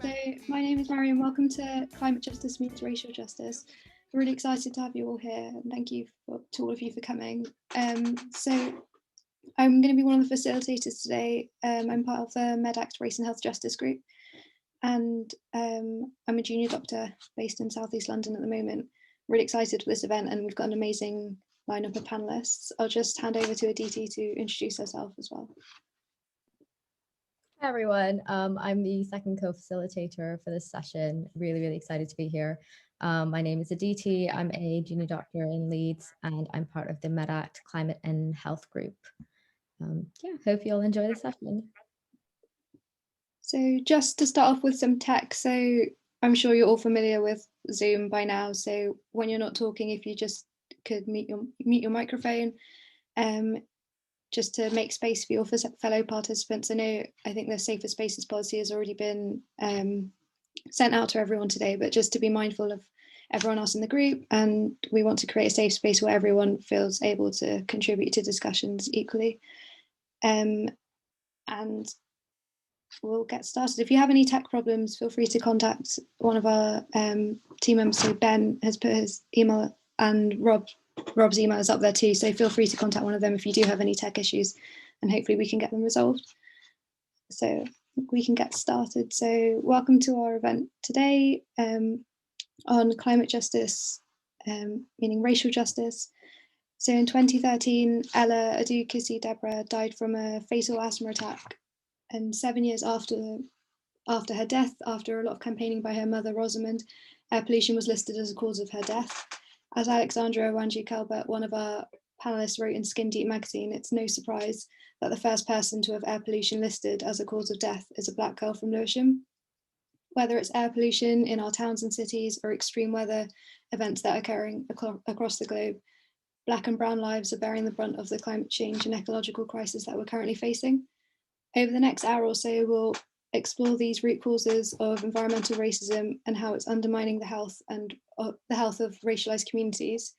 So my name is Marion. Welcome to Climate Justice Meets Racial Justice. We're really excited to have you all here, and thank you to all of you for coming. So I'm going to be one of the facilitators today. I'm part of the MedAct Race and Health Justice group, and I'm a junior doctor based in Southeast London at the moment. Really excited for this event, and we've got an amazing lineup of panelists. I'll just hand over to Aditi to introduce herself as well. Hi everyone, I'm the second co-facilitator for this session. Really excited to be here. My name is Aditi. I'm a junior doctor in Leeds and I'm part of the MedAct Climate and Health group. Hope you all enjoy the session. So just to start off with some tech, so I'm sure you're all familiar with Zoom by now. So when you're not talking, if you just could mute your microphone, just to make space for your fellow participants. I think the Safer Spaces policy has already been sent out to everyone today, but just to be mindful of everyone else in the group, and we want to create a safe space where everyone feels able to contribute to discussions equally. And we'll get started. If you have any tech problems, feel free to contact one of our team members. So Ben has put his email, and Rob's email is up there too, so feel free to contact one of them if you do have any tech issues, and hopefully we can get them resolved. So we can get started. So welcome to our event today on climate justice, meaning racial justice. So in 2013, Ella Adukisi Deborah died from a fatal asthma attack, and 7 years after her death, after a lot of campaigning by her mother Rosamond, air pollution was listed as a cause of her death. As Alexandra, Wanji, Kelbert, one of our panelists, wrote in Skin Deep magazine, it's no surprise that the first person to have air pollution listed as a cause of death is a Black girl from Lewisham. Whether it's air pollution in our towns and cities or extreme weather events that are occurring across the globe, Black and brown lives are bearing the brunt of the climate change and ecological crisis that we're currently facing. Over the next hour or so, we'll explore these root causes of environmental racism and how it's undermining the health of racialized communities.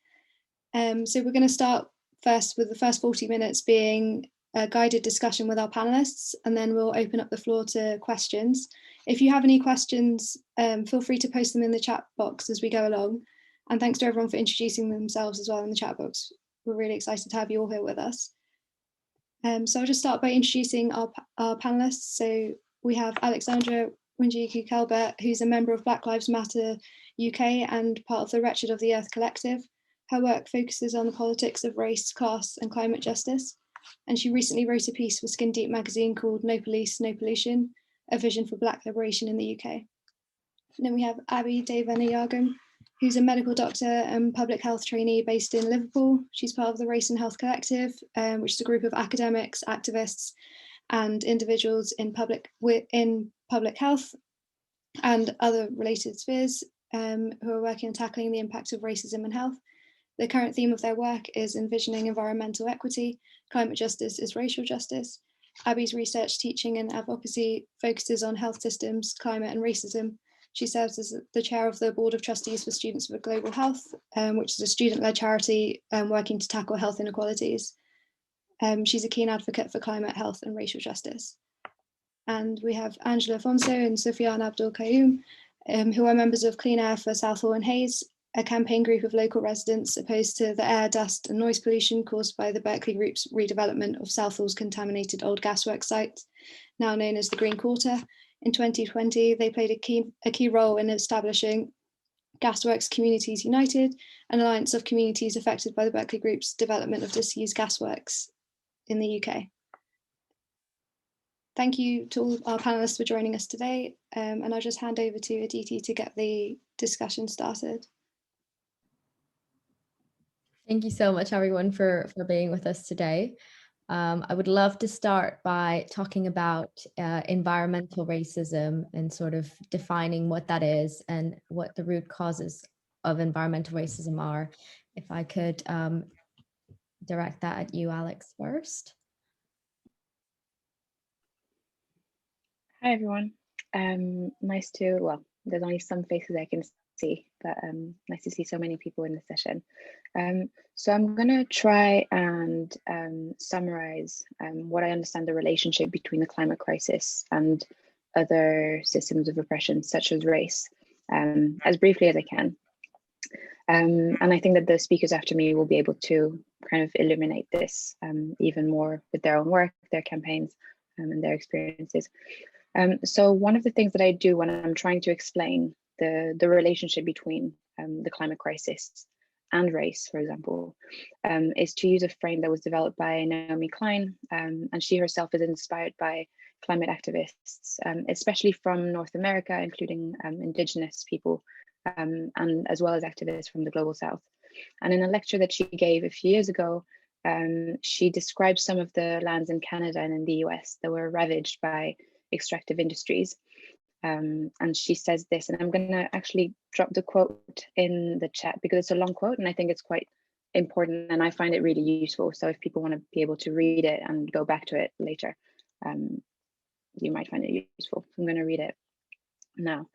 So we're going to start first with the first 40 minutes being a guided discussion with our panelists, and then we'll open up the floor to questions. If you have any questions, feel free to post them in the chat box as we go along. And thanks to everyone for introducing themselves as well in the chat box. We're really excited to have you all here with us. So I'll just start by introducing our panelists. So we have Alexandra Wanji Kelbert, who's a member of Black Lives Matter UK and part of the Wretched of the Earth collective. Her work focuses on the politics of race, class, and climate justice. And she recently wrote a piece for Skin Deep magazine called No Police, No Pollution, a vision for Black liberation in the UK. And then we have Abby Deivanayagam, who's a medical doctor and public health trainee based in Liverpool. She's part of the Race and Health Collective, which is a group of academics, activists, and individuals in public health and other related spheres who are working on tackling the impact of racism and health. The current theme of their work is envisioning environmental equity. Climate justice is racial justice. Abby's research, teaching, and advocacy focuses on health systems, climate, and racism. She serves as the chair of the Board of Trustees for Students for Global Health, which is a student-led charity working to tackle health inequalities. She's a keen advocate for climate, health, and racial justice. And we have Angela Fonso and Sufiyan Abdul-Qayum, who are members of Clean Air for Southall and Hayes, a campaign group of local residents opposed to the air, dust, and noise pollution caused by the Berkeley Group's redevelopment of Southall's contaminated old gasworks site, now known as the Green Quarter. In 2020, they played a key role in establishing Gasworks Communities United, an alliance of communities affected by the Berkeley Group's development of disused gasworks in the UK. Thank you to all our panelists for joining us today, and I'll just hand over to Aditi to get the discussion started. Thank you so much, everyone, for being with us today. I would love to start by talking about environmental racism and sort of defining what that is and what the root causes of environmental racism are. If I could direct that at you, Alex, first. Hi, everyone. There's only some faces I can see, but nice to see so many people in this session. So I'm going to try and summarize what I understand the relationship between the climate crisis and other systems of oppression, such as race, as briefly as I can. And I think that the speakers after me will be able to kind of illuminate this even more with their own work, their campaigns, and their experiences. So one of the things that I do when I'm trying to explain the relationship between the climate crisis and race, for example, is to use a frame that was developed by Naomi Klein, and she herself is inspired by climate activists, especially from North America, including indigenous people, and as well as activists from the global south. And in a lecture that she gave a few years ago, she described some of the lands in Canada and in the US that were ravaged by extractive industries. And she says this, and I'm going to actually drop the quote in the chat because it's a long quote and I think it's quite important and I find it really useful. So if people want to be able to read it and go back to it later, you might find it useful. I'm going to read it now.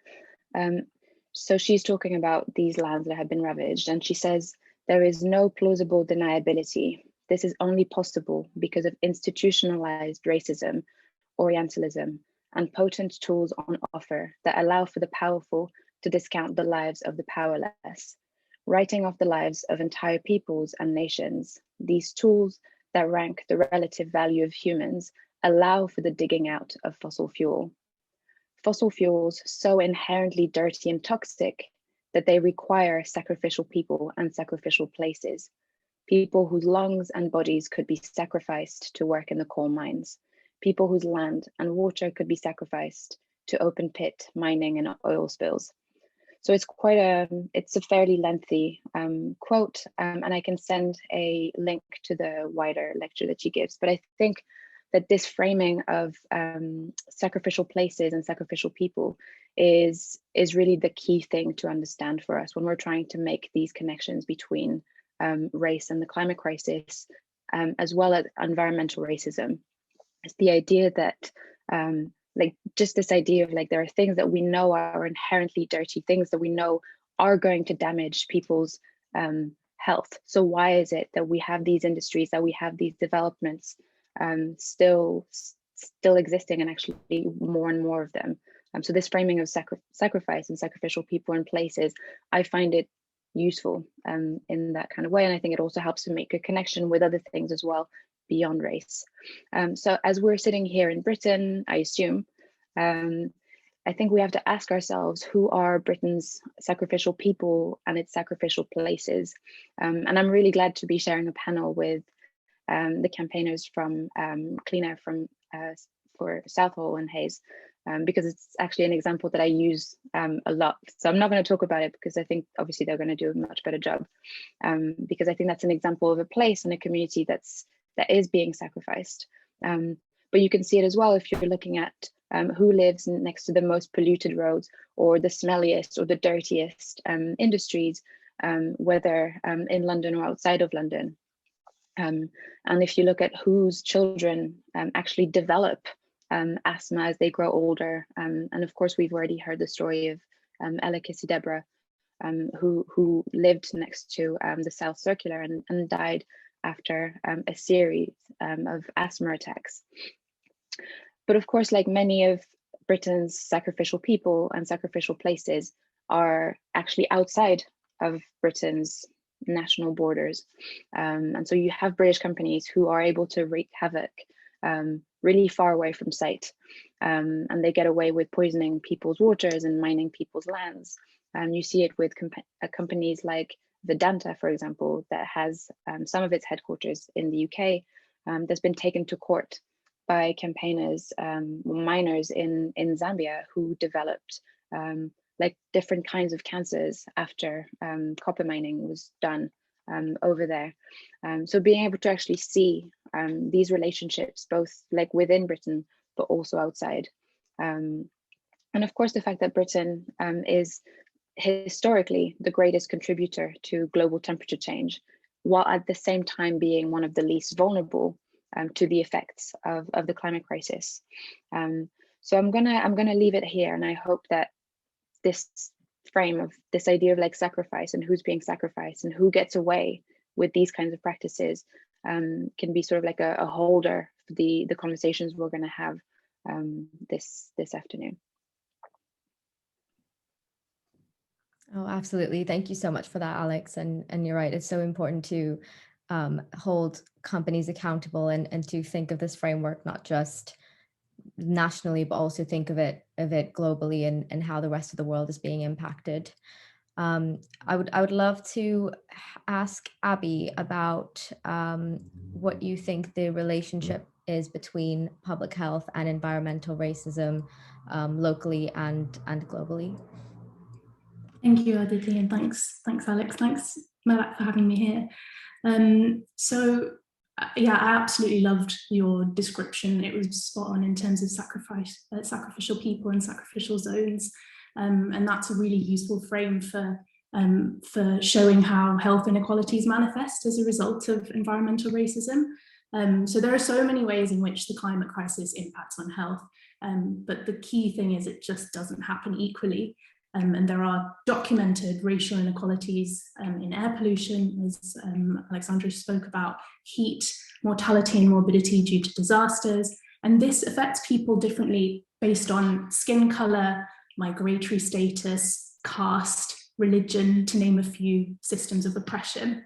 So she's talking about these lands that have been ravaged, and she says, there is no plausible deniability. This is only possible because of institutionalized racism, Orientalism, and potent tools on offer that allow for the powerful to discount the lives of the powerless, writing off the lives of entire peoples and nations. These tools that rank the relative value of humans allow for the digging out of fossil fuel. Fossil fuels so inherently dirty and toxic that they require sacrificial people and sacrificial places, people whose lungs and bodies could be sacrificed to work in the coal mines, people whose land and water could be sacrificed to open pit mining and oil spills. So it's quite it's a fairly lengthy quote, and I can send a link to the wider lecture that she gives. But I think that this framing of sacrificial places and sacrificial people is really the key thing to understand for us when we're trying to make these connections between race and the climate crisis, as well as environmental racism. It's the idea that like just this idea of like there are things that we know are inherently dirty, things that we know are going to damage people's health. So why is it that we have these industries, that we have these developments still existing, and actually more and more of them? So this framing of sacrifice and sacrificial people and places, I find it useful in that kind of way, and I think it also helps to make a connection with other things as well beyond race. So as we're sitting here in Britain, I assume, I think we have to ask ourselves, who are Britain's sacrificial people and its sacrificial places? And I'm really glad to be sharing a panel with the campaigners from Clean Air for Southall and Hayes, because it's actually an example that I use a lot. So I'm not going to talk about it because I think obviously they're going to do a much better job, because I think that's an example of a place and a community that is being sacrificed. But you can see it as well if you're looking at who lives next to the most polluted roads or the smelliest or the dirtiest industries, whether in London or outside of London. And if you look at whose children actually develop asthma as they grow older, and of course we've already heard the story of Ella Deborah, who lived next to the South Circular and died after a series of asthma attacks. But of course, like many of Britain's sacrificial people and sacrificial places are actually outside of Britain's national borders. And so you have British companies who are able to wreak havoc really far away from sight. And they get away with poisoning people's waters and mining people's lands. You see it with companies like Vedanta, for example, that has some of its headquarters in the UK, that's been taken to court by campaigners, miners in Zambia who developed like different kinds of cancers after copper mining was done over there. So being able to actually see these relationships, both like within Britain, but also outside. And of course, the fact that Britain is historically the greatest contributor to global temperature change, while at the same time being one of the least vulnerable to the effects of the climate crisis. So I'm gonna leave it here, and I hope that this frame of this idea of like sacrifice and who's being sacrificed and who gets away with these kinds of practices can be sort of like a holder for the conversations we're going to have this afternoon. Oh, absolutely. Thank you so much for that, Alex. And you're right. It's so important to hold companies accountable and to think of this framework not just nationally, but also think of it globally and how the rest of the world is being impacted. I would love to ask Abby about what you think the relationship is between public health and environmental racism locally and globally. Thank you, Aditi, and thanks Alex, thanks Malak for having me here. Yeah, I absolutely loved your description. It was spot on in terms of sacrificial people and sacrificial zones, and that's a really useful frame for showing how health inequalities manifest as a result of environmental racism. So there are so many ways in which the climate crisis impacts on health, but the key thing is it just doesn't happen equally. And there are documented racial inequalities in air pollution, as Alexandra spoke about, heat, mortality and morbidity due to disasters. And this affects people differently based on skin color, migratory status, caste, religion, to name a few systems of oppression.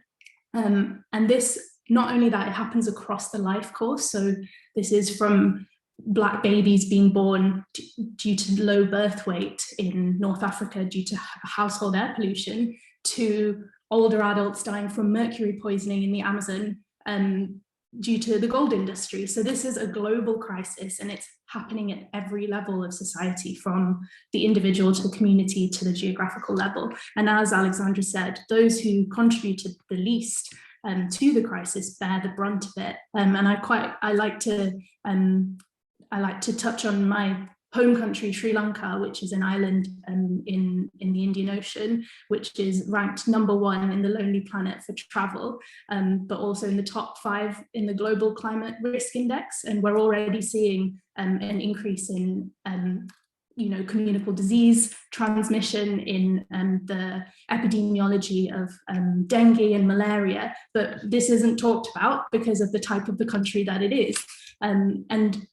And this, not only that, it happens across the life course. So this is from Black babies being born due to low birth weight in North Africa due to household air pollution, to older adults dying from mercury poisoning in the Amazon due to the gold industry. So this is a global crisis, and it's happening at every level of society, from the individual to the community to the geographical level. And as Alexandra said, those who contributed the least to the crisis bear the brunt of it. And I like to touch on my home country, Sri Lanka, which is an island in the Indian Ocean, which is ranked #1 in the Lonely Planet for travel, but also in the top 5 in the Global Climate Risk Index. And we're already seeing an increase in communicable disease transmission, in the epidemiology of dengue and malaria, but this isn't talked about because of the type of the country that it is. And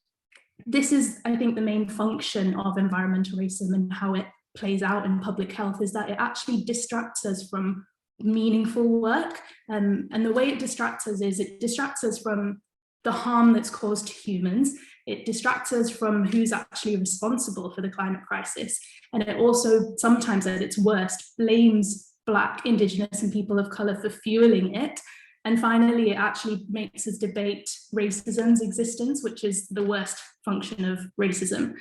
this is, I think, the main function of environmental racism and how it plays out in public health, is that it actually distracts us from meaningful work. And the way it distracts us is it distracts us from the harm that's caused to humans. It distracts us from who's actually responsible for the climate crisis. And it also, sometimes at its worst, blames Black, Indigenous and people of colour for fueling it. And finally, it actually makes us debate racism's existence, which is the worst function of racism.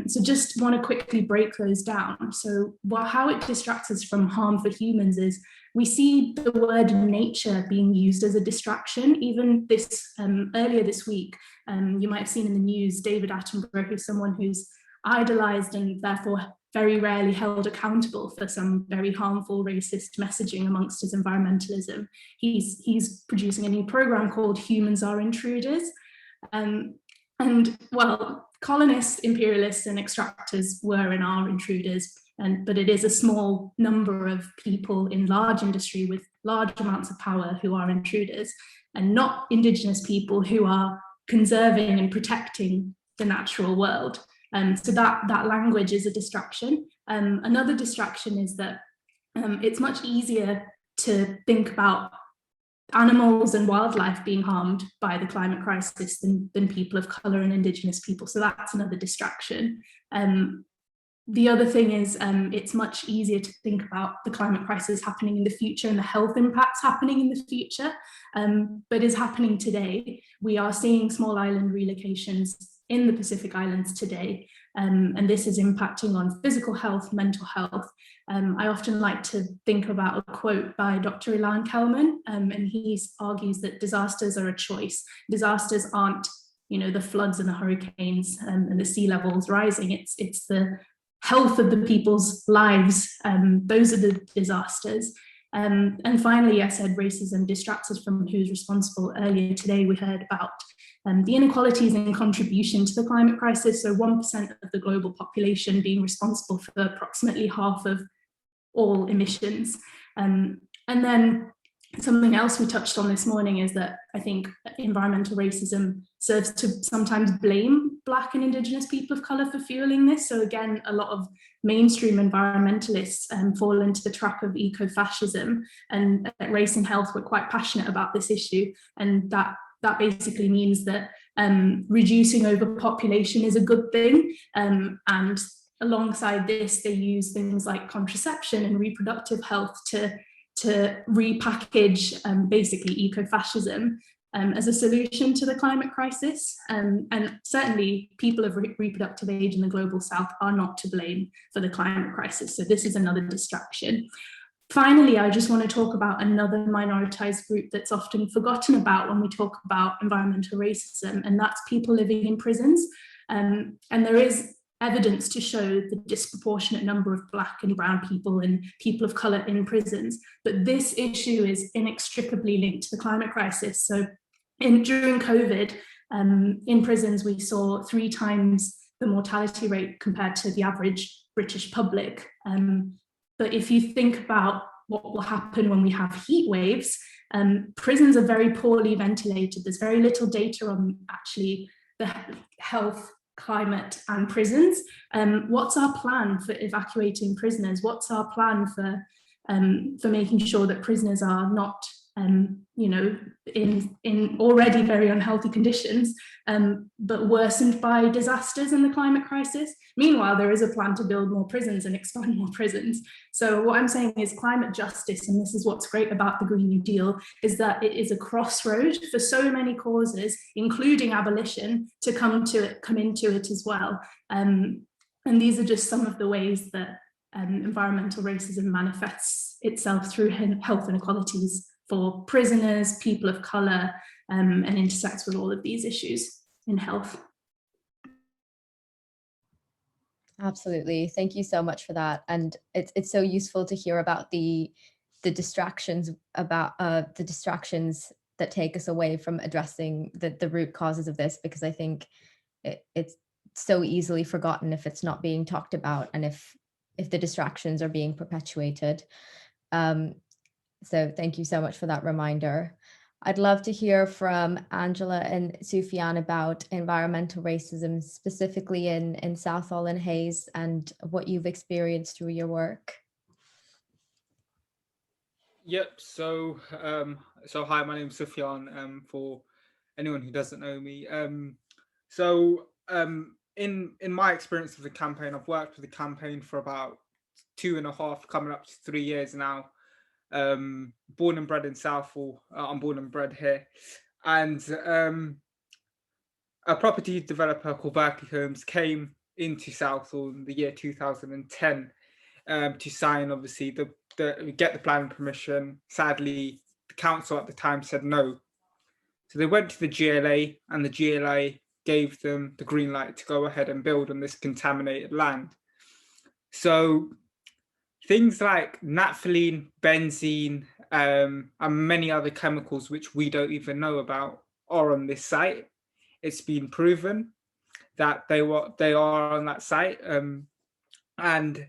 So just want to quickly break those down. So how it distracts us from harm for humans is we see the word nature being used as a distraction. Even this earlier this week, you might have seen in the news, David Attenborough, who's someone who's idolized and therefore very rarely held accountable for some very harmful racist messaging amongst his environmentalism. He's producing a new program called Humans Are Intruders. And well, colonists, imperialists and extractors were and are intruders, but it is a small number of people in large industry with large amounts of power who are intruders, and not Indigenous people who are conserving and protecting the natural world. So that language is a distraction. Another distraction is that it's much easier to think about animals and wildlife being harmed by the climate crisis than people of colour and Indigenous people. So that's another distraction. The other thing is it's much easier to think about the climate crisis happening in the future and the health impacts happening in the future, but is happening today. We are seeing small island relocations in the Pacific Islands today, and this is impacting on physical health, mental health. I often like to think about a quote by Dr. Ilan Kelman, and he argues that disasters are a choice. Disasters aren't, the floods and the hurricanes and the sea levels rising. It's the health of the people's lives. Those are the disasters. And finally, I said racism distracts us from who's responsible. Earlier today, we heard about the inequalities in contribution to the climate crisis. So 1% of the global population being responsible for approximately half of all emissions. And then Something else we touched on this morning is that I think environmental racism serves to sometimes blame Black and Indigenous people of colour for fueling this. So again, a lot of mainstream environmentalists fall into the trap of eco-fascism, and at Race and Health, we're quite passionate about this issue, and that basically means that reducing overpopulation is a good thing, and alongside this, they use things like contraception and reproductive health to repackage basically eco-fascism as a solution to the climate crisis. And certainly people of reproductive age in the global south are not to blame for the climate crisis. So this is another distraction. Finally, I just want to talk about another minoritized group that's often forgotten about when we talk about environmental racism, and that's people living in prisons. And there is evidence to show the disproportionate number of Black and brown people and people of colour in prisons. But this issue is inextricably linked to the climate crisis. So during COVID, in prisons, we saw 3 times the mortality rate compared to the average British public. But if you think about what will happen when we have heat waves, prisons are very poorly ventilated. There's very little data on actually the health, climate and prisons. What's our plan for evacuating prisoners? What's our plan for making sure that prisoners are not in already very unhealthy conditions, but worsened by disasters and the climate crisis? Meanwhile, there is a plan to build more prisons and expand more prisons. So what I'm saying is climate justice, and this is what's great about the Green New Deal, is that it is a crossroad for so many causes, including abolition, to come into it as well. And these are just some of the ways that environmental racism manifests itself through health inequalities for prisoners, people of colour, and intersects with all of these issues in health. Absolutely. Thank you so much for that. And it's so useful to hear about the distractions that take us away from addressing the root causes of this, because I think it's so easily forgotten if it's not being talked about and if the distractions are being perpetuated. So thank you so much for that reminder. I'd love to hear from Angela and Sufiyan about environmental racism, specifically in Southall and Hayes, and what you've experienced through your work. Yep. So hi, my name's Sufiyan. For anyone who doesn't know me, in my experience of the campaign, I've worked with the campaign for about 2.5, coming up to 3 years now. Born and bred in Southall. I'm born and bred here, and a property developer called Berkeley Homes came into Southall in the year 2010 to sign, obviously, get the planning permission. Sadly, the council at the time said no, so they went to the GLA, and the GLA gave them the green light to go ahead and build on this contaminated land. So things like naphthalene, benzene, and many other chemicals which we don't even know about are on this site. It's been proven that they are on that site, and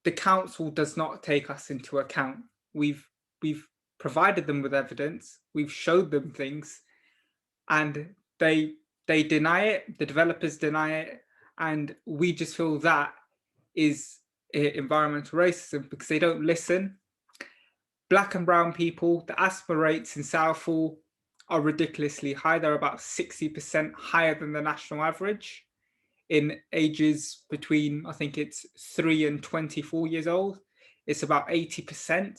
the council does not take us into account. We've provided them with evidence, we've showed them things, and they deny it. The developers deny it, and we just feel that is environmental racism because they don't listen. Black and brown people, the asthma rates in Southall are ridiculously high. They're about 60% higher than the national average. In ages between, I think it's 3 and 24 years old, it's about 80%,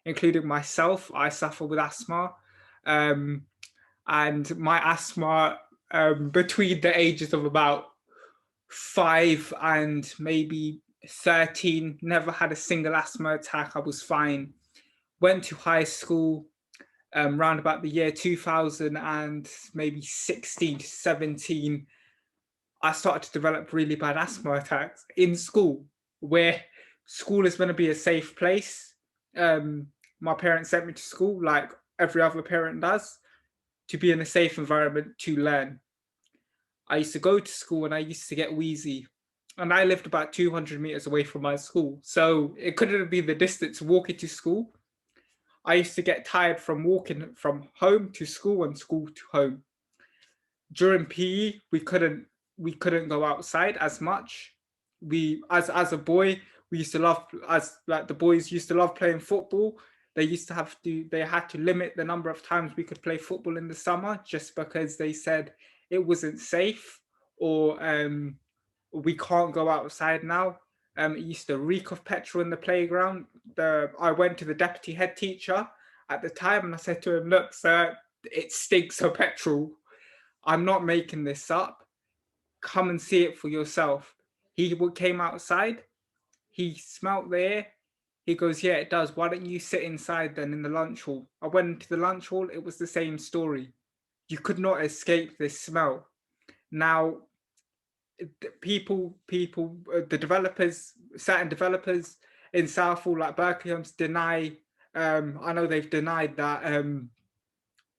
including myself. I suffer with asthma, and my asthma between the ages of about 5 and maybe 13, never had a single asthma attack. I was fine. Went to high school around about the year 2000 and maybe 16 to 17. I started to develop really bad asthma attacks in school, where school is going to be a safe place. My parents sent me to school, like every other parent does, to be in a safe environment to learn. I used to go to school and I used to get wheezy, and I lived about 200 meters away from my school. So it couldn't have been the distance walking to school. I used to get tired from walking from home to school and school to home. During PE, we couldn't go outside as much. As a boy, we used to love, as like the boys used to love playing football. They had to limit the number of times we could play football in the summer, just because they said it wasn't safe, or we can't go outside now. It used to reek of petrol in the playground. I went to the deputy head teacher at the time and I said to him, "Look, sir, it stinks of petrol. I'm not making this up. Come and see it for yourself." He came outside. He smelt the air. He goes, "Yeah, it does. Why don't you sit inside then in the lunch hall?" I went into the lunch hall. It was the same story. You could not escape this smell. Now, the developers, certain developers in Southall, like Berkeley, deny. I know they've denied that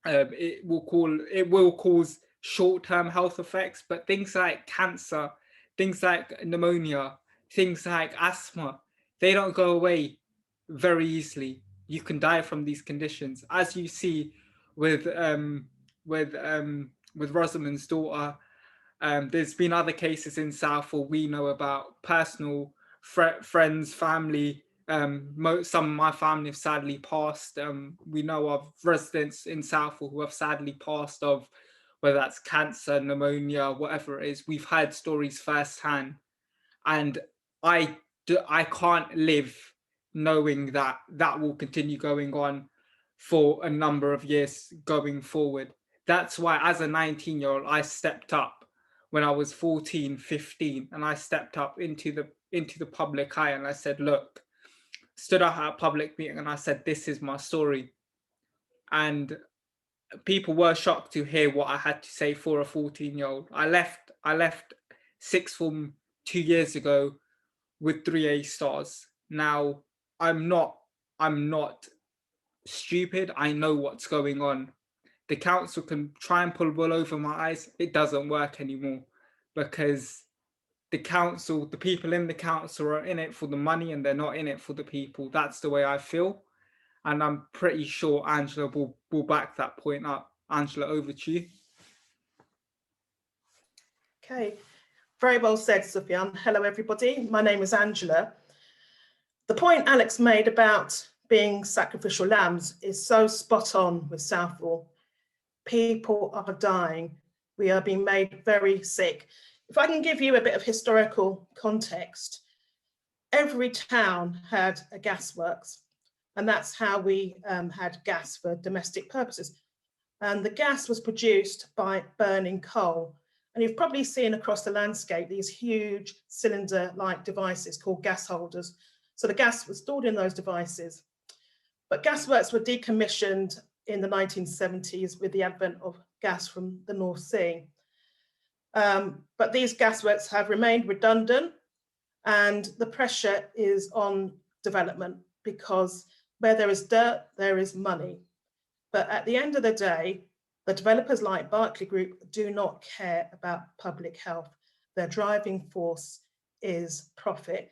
it will cause short-term health effects, but things like cancer, things like pneumonia, things like asthma, they don't go away very easily. You can die from these conditions, as you see with Rosamund's daughter. There's been other cases in Southall we know about, personal friends, family. Some of my family have sadly passed. We know of residents in Southall who have sadly passed of whether that's cancer, pneumonia, whatever it is. We've heard stories firsthand, and I can't live knowing that will continue going on for a number of years going forward. That's why, as a 19-year-old, I stepped up when I was 14, 15, and I stepped up into the public eye, and I said, look, stood up at a public meeting and I said, this is my story. And people were shocked to hear what I had to say for a 14-year-old. I left sixth form 2 years ago with 3 A stars. Now, I'm not stupid. I know what's going on. The council can try and pull wool over my eyes. It doesn't work anymore, because the people in the council are in it for the money and they're not in it for the people. That's the way I feel. And I'm pretty sure Angela will back that point up. Angela, over to you. Okay, very well said, Sufiyan. Hello, everybody. My name is Angela. The point Alex made about being sacrificial lambs is so spot on with Southall. People are dying. We are being made very sick. If I can give you a bit of historical context, every town had a gasworks, and that's how we had gas for domestic purposes. And the gas was produced by burning coal. And you've probably seen across the landscape these huge cylinder-like devices called gas holders. So the gas was stored in those devices. But gasworks were decommissioned in the 1970s with the advent of gas from the North Sea. But these gasworks have remained redundant, and the pressure is on development, because where there is dirt, there is money. But at the end of the day, the developers like Berkeley Group do not care about public health. Their driving force is profit.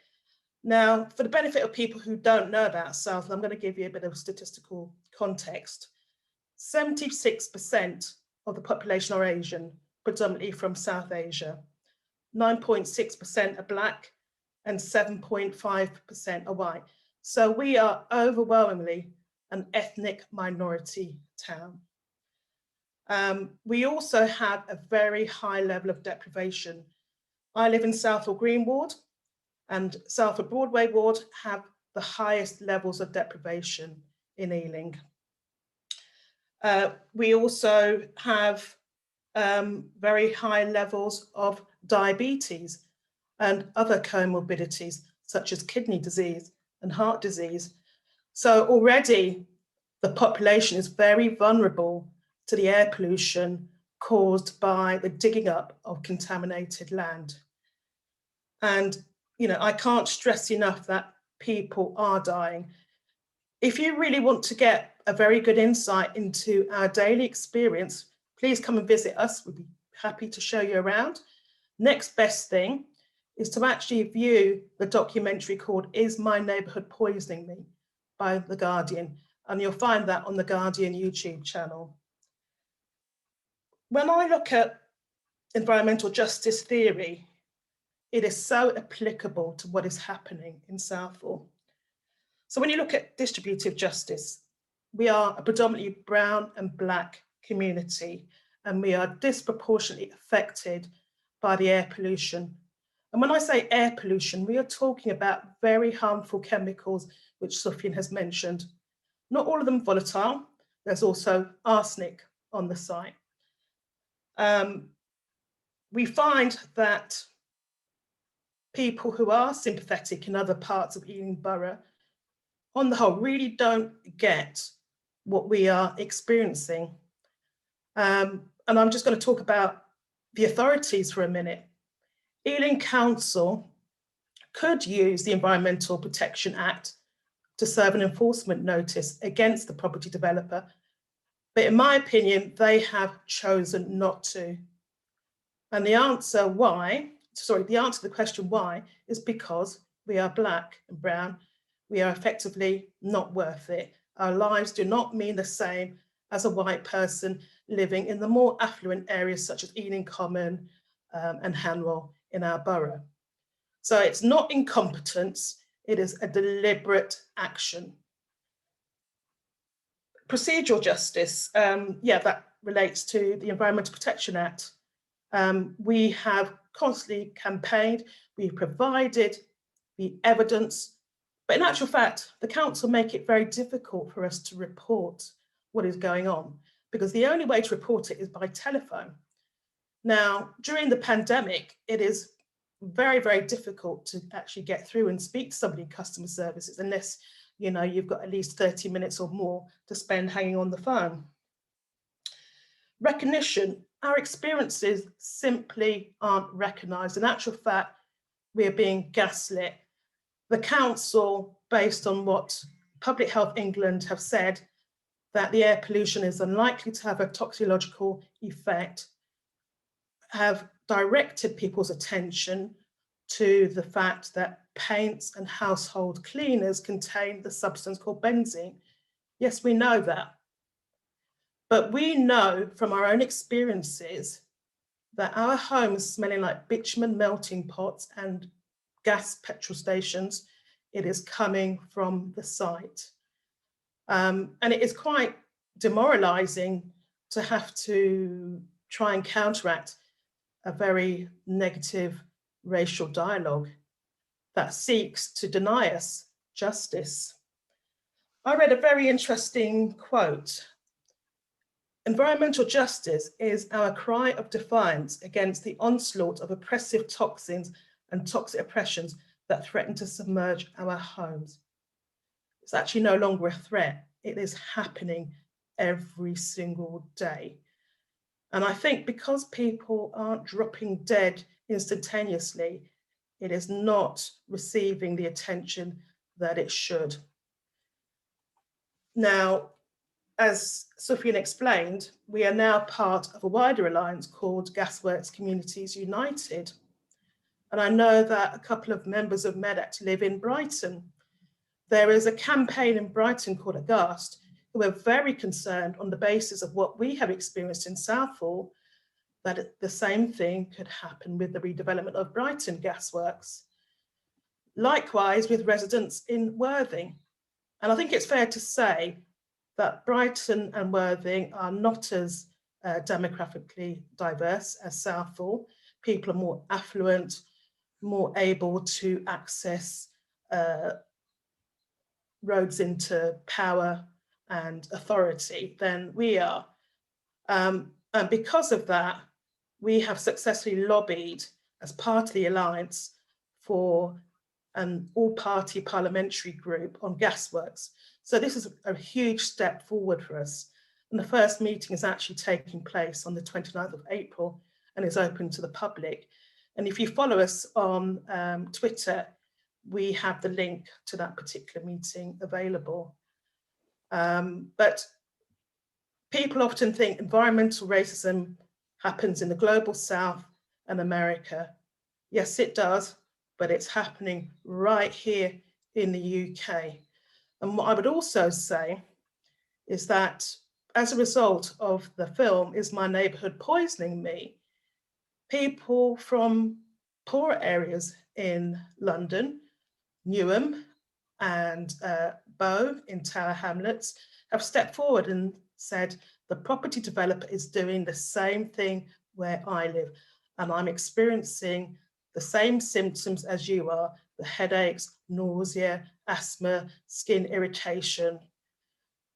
Now, for the benefit of people who don't know about Southall, I'm going to give you a bit of statistical context. 76% of the population are Asian, predominantly from South Asia. 9.6% are Black and 7.5% are white. So we are overwhelmingly an ethnic minority town. We also have a very high level of deprivation. I live in Southall Green Ward, and Southall Broadway Ward have the highest levels of deprivation in Ealing. We also have very high levels of diabetes and other comorbidities, such as kidney disease and heart disease. So already the population is very vulnerable to the air pollution caused by the digging up of contaminated land. And, you know, I can't stress enough that people are dying. If you really want to get a very good insight into our daily experience, please come and visit us. We'd be happy to show you around. Next best thing is to actually view the documentary called Is My Neighbourhood Poisoning Me by The Guardian. And you'll find that on the Guardian YouTube channel. When I look at environmental justice theory, it is so applicable to what is happening in Southall. So when you look at distributive justice, we are a predominantly brown and black community, and we are disproportionately affected by the air pollution. And when I say air pollution, we are talking about very harmful chemicals, which Sufiyan has mentioned. Not all of them volatile. There's also arsenic on the site. We find that people who are sympathetic in other parts of Ealing Borough, on the whole, really don't get what we are experiencing. And I'm just going to talk about the authorities for a minute. Ealing Council could use the Environmental Protection Act to serve an enforcement notice against the property developer. But in my opinion, they have chosen not to. And the answer to the question why is because we are black and brown. We are effectively not worth it. Our lives do not mean the same as a white person living in the more affluent areas such as Ealing Common and Hanwell in our borough. So it's not incompetence, it is a deliberate action. Procedural justice, that relates to the Environmental Protection Act. We have constantly campaigned, we've provided the evidence, but in actual fact, the council make it very difficult for us to report what is going on, because the only way to report it is by telephone. Now, during the pandemic, it is very, very difficult to actually get through and speak to somebody in customer services unless you've got at least 30 minutes or more to spend hanging on the phone. Recognition, our experiences simply aren't recognised. In actual fact, we are being gaslit. The council, based on what Public Health England have said, that the air pollution is unlikely to have a toxicological effect, have directed people's attention to the fact that paints and household cleaners contain the substance called benzene. Yes, we know that. But we know from our own experiences that our homes smelling like bitumen melting pots and gas petrol stations, it is coming from the site. And it is quite demoralizing to have to try and counteract a very negative racial dialogue that seeks to deny us justice. I read a very interesting quote. Environmental justice is our cry of defiance against the onslaught of oppressive toxins and toxic oppressions that threaten to submerge our homes. It's actually no longer a threat. It is happening every single day. And I think because people aren't dropping dead instantaneously, it is not receiving the attention that it should. Now, as Sufiyan explained, we are now part of a wider alliance called Gasworks Communities United. And I know that a couple of members of MEDACT live in Brighton. There is a campaign in Brighton called Aghast, who are very concerned on the basis of what we have experienced in Southall, that the same thing could happen with the redevelopment of Brighton Gasworks. Likewise with residents in Worthing. And I think it's fair to say that Brighton and Worthing are not as demographically diverse as Southall. People are more affluent, more able to access roads into power and authority than we are. And because of that, we have successfully lobbied as part of the alliance for an all-party parliamentary group on gasworks. So this is a huge step forward for us. And the first meeting is actually taking place on the 29th of April and is open to the public. And if you follow us on Twitter, we have the link to that particular meeting available. But people often think environmental racism happens in the global South and America. Yes, it does, but it's happening right here in the UK. And what I would also say is that as a result of the film Is My Neighbourhood Poisoning Me, people from poorer areas in London, Newham and Bow in Tower Hamlets, have stepped forward and said, the property developer is doing the same thing where I live, and I'm experiencing the same symptoms as you are, the headaches, nausea, asthma, skin irritation.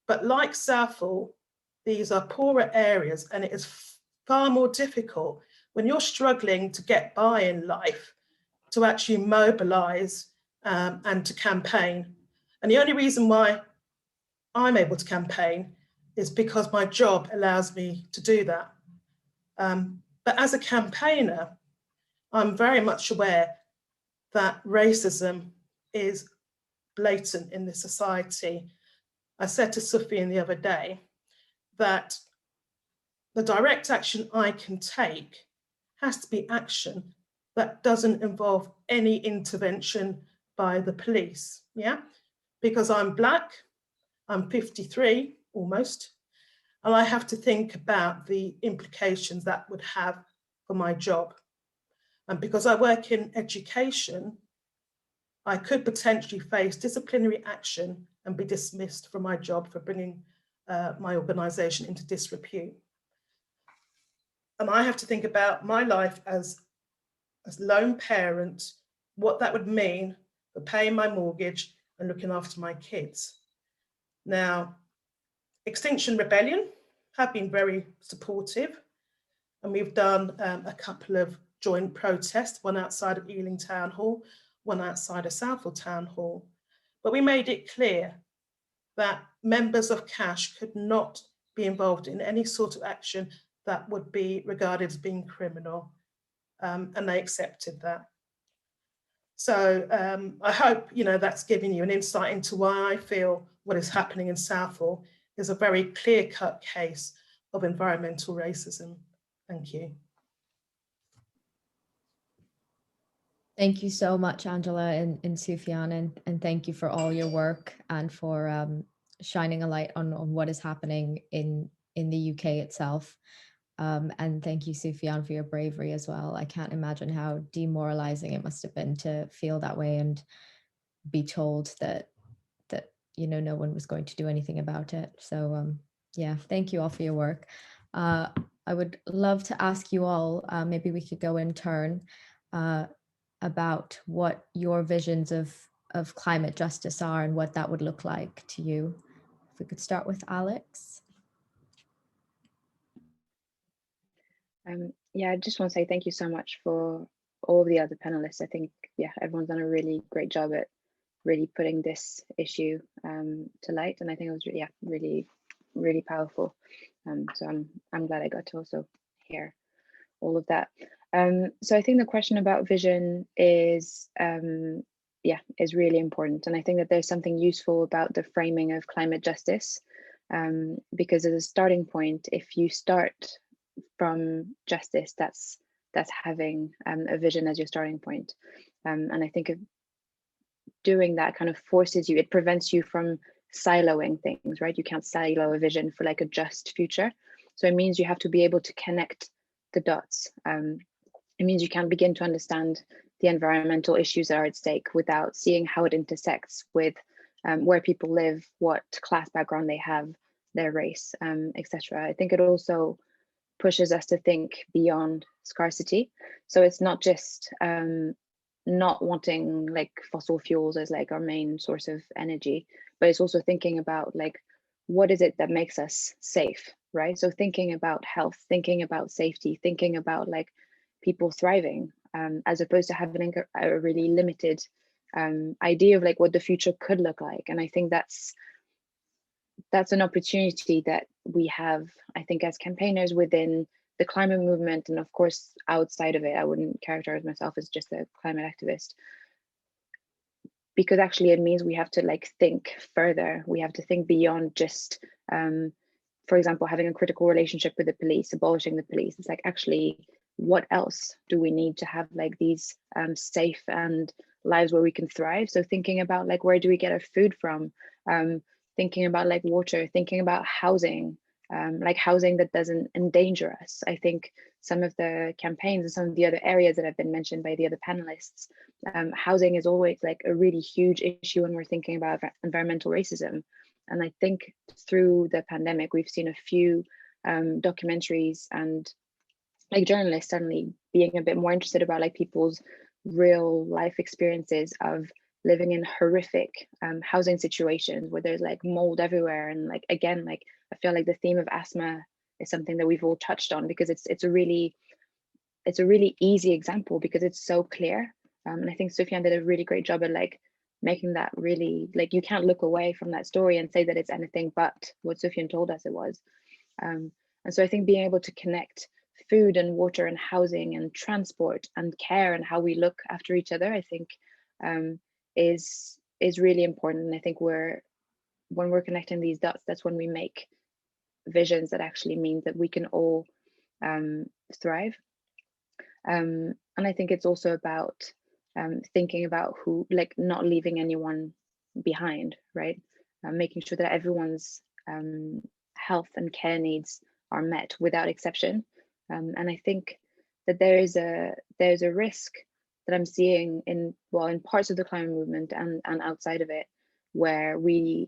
But like Southall, these are poorer areas, and it is far more difficult when you're struggling to get by in life to actually mobilise and to campaign. And the only reason why I'm able to campaign is because my job allows me to do that. But as a campaigner, I'm very much aware that racism is blatant in this society. I said to Sufiyan the other day that the direct action I can take has to be action that doesn't involve any intervention by the police, yeah? Because I'm Black, I'm 53 almost, and I have to think about the implications that would have for my job. And because I work in education, I could potentially face disciplinary action and be dismissed from my job for bringing my organisation into disrepute. And I have to think about my life as a lone parent, what that would mean for paying my mortgage and looking after my kids. Now, Extinction Rebellion have been very supportive, and we've done a couple of joint protests, one outside of Ealing Town Hall, one outside of Southall Town Hall. But we made it clear that members of CASH could not be involved in any sort of action that would be regarded as being criminal, and they accepted that. So I hope that's giving you an insight into why I feel what is happening in Southall is a very clear-cut case of environmental racism. Thank you. Thank you so much, Angela and Sufiyan, and thank you for all your work and for shining a light on what is happening in the UK itself. And thank you, Sufiyan, for your bravery as well. I can't imagine how demoralizing it must have been to feel that way and be told that no one was going to do anything about it. So yeah, thank you all for your work. I would love to ask you all, maybe we could go in turn, about what your visions of climate justice are and what that would look like to you. If we could start with Alex. Yeah, I just want to say thank you so much for all the other panelists. I think, yeah, everyone's done a really great job at really putting this issue to light, and I think it was really powerful. So I'm glad I got to also hear all of that. So I think the question about vision is really important, and I think that there's something useful about the framing of climate justice, because as a starting point, if you start from justice, that's having a vision as your starting point, and I think of doing that kind of forces you, it prevents you from siloing things, right? You can't silo a vision for like a just future. So it means you have to be able to connect the dots. It means you can begin to understand the environmental issues that are at stake without seeing how it intersects with where people live, what class background they have, their race, etc. I think it also pushes us to think beyond scarcity. So it's not just not wanting like fossil fuels as like our main source of energy, but it's also thinking about like, what is it that makes us safe, right? So thinking about health, thinking about safety, thinking about like people thriving, as opposed to having a really limited idea of like what the future could look like. And I think that's an opportunity that we have, I think, as campaigners within the climate movement, and of course outside of it. I wouldn't characterize myself as just a climate activist, because actually it means we have to like think further. We have to think beyond just, for example, having a critical relationship with the police, abolishing the police. It's like, actually, what else do we need to have like these safe and lives where we can thrive? So thinking about like, where do we get our food from? thinking about like water, thinking about housing, like housing that doesn't endanger us. I think some of the campaigns and some of the other areas that have been mentioned by the other panelists, housing is always like a really huge issue when we're thinking about environmental racism. And I think through the pandemic, we've seen a few documentaries and like journalists suddenly being a bit more interested about like people's real life experiences of living in horrific housing situations where there's like mold everywhere. And like, again, like I feel like the theme of asthma is something that we've all touched on, because it's a really easy example because it's so clear. And I think Sufiyan did a really great job at like making that really, like, you can't look away from that story and say that it's anything but what Sufiyan told us it was. And so I think being able to connect food and water and housing and transport and care and how we look after each other, I think is really important. And I think when we're connecting these dots, that's when we make visions that actually mean that we can all thrive. And I think it's also about thinking about who, like, not leaving anyone behind, right? Making sure that everyone's health and care needs are met without exception. And I think that there's a risk that I'm seeing in parts of the climate movement and outside of it, where we,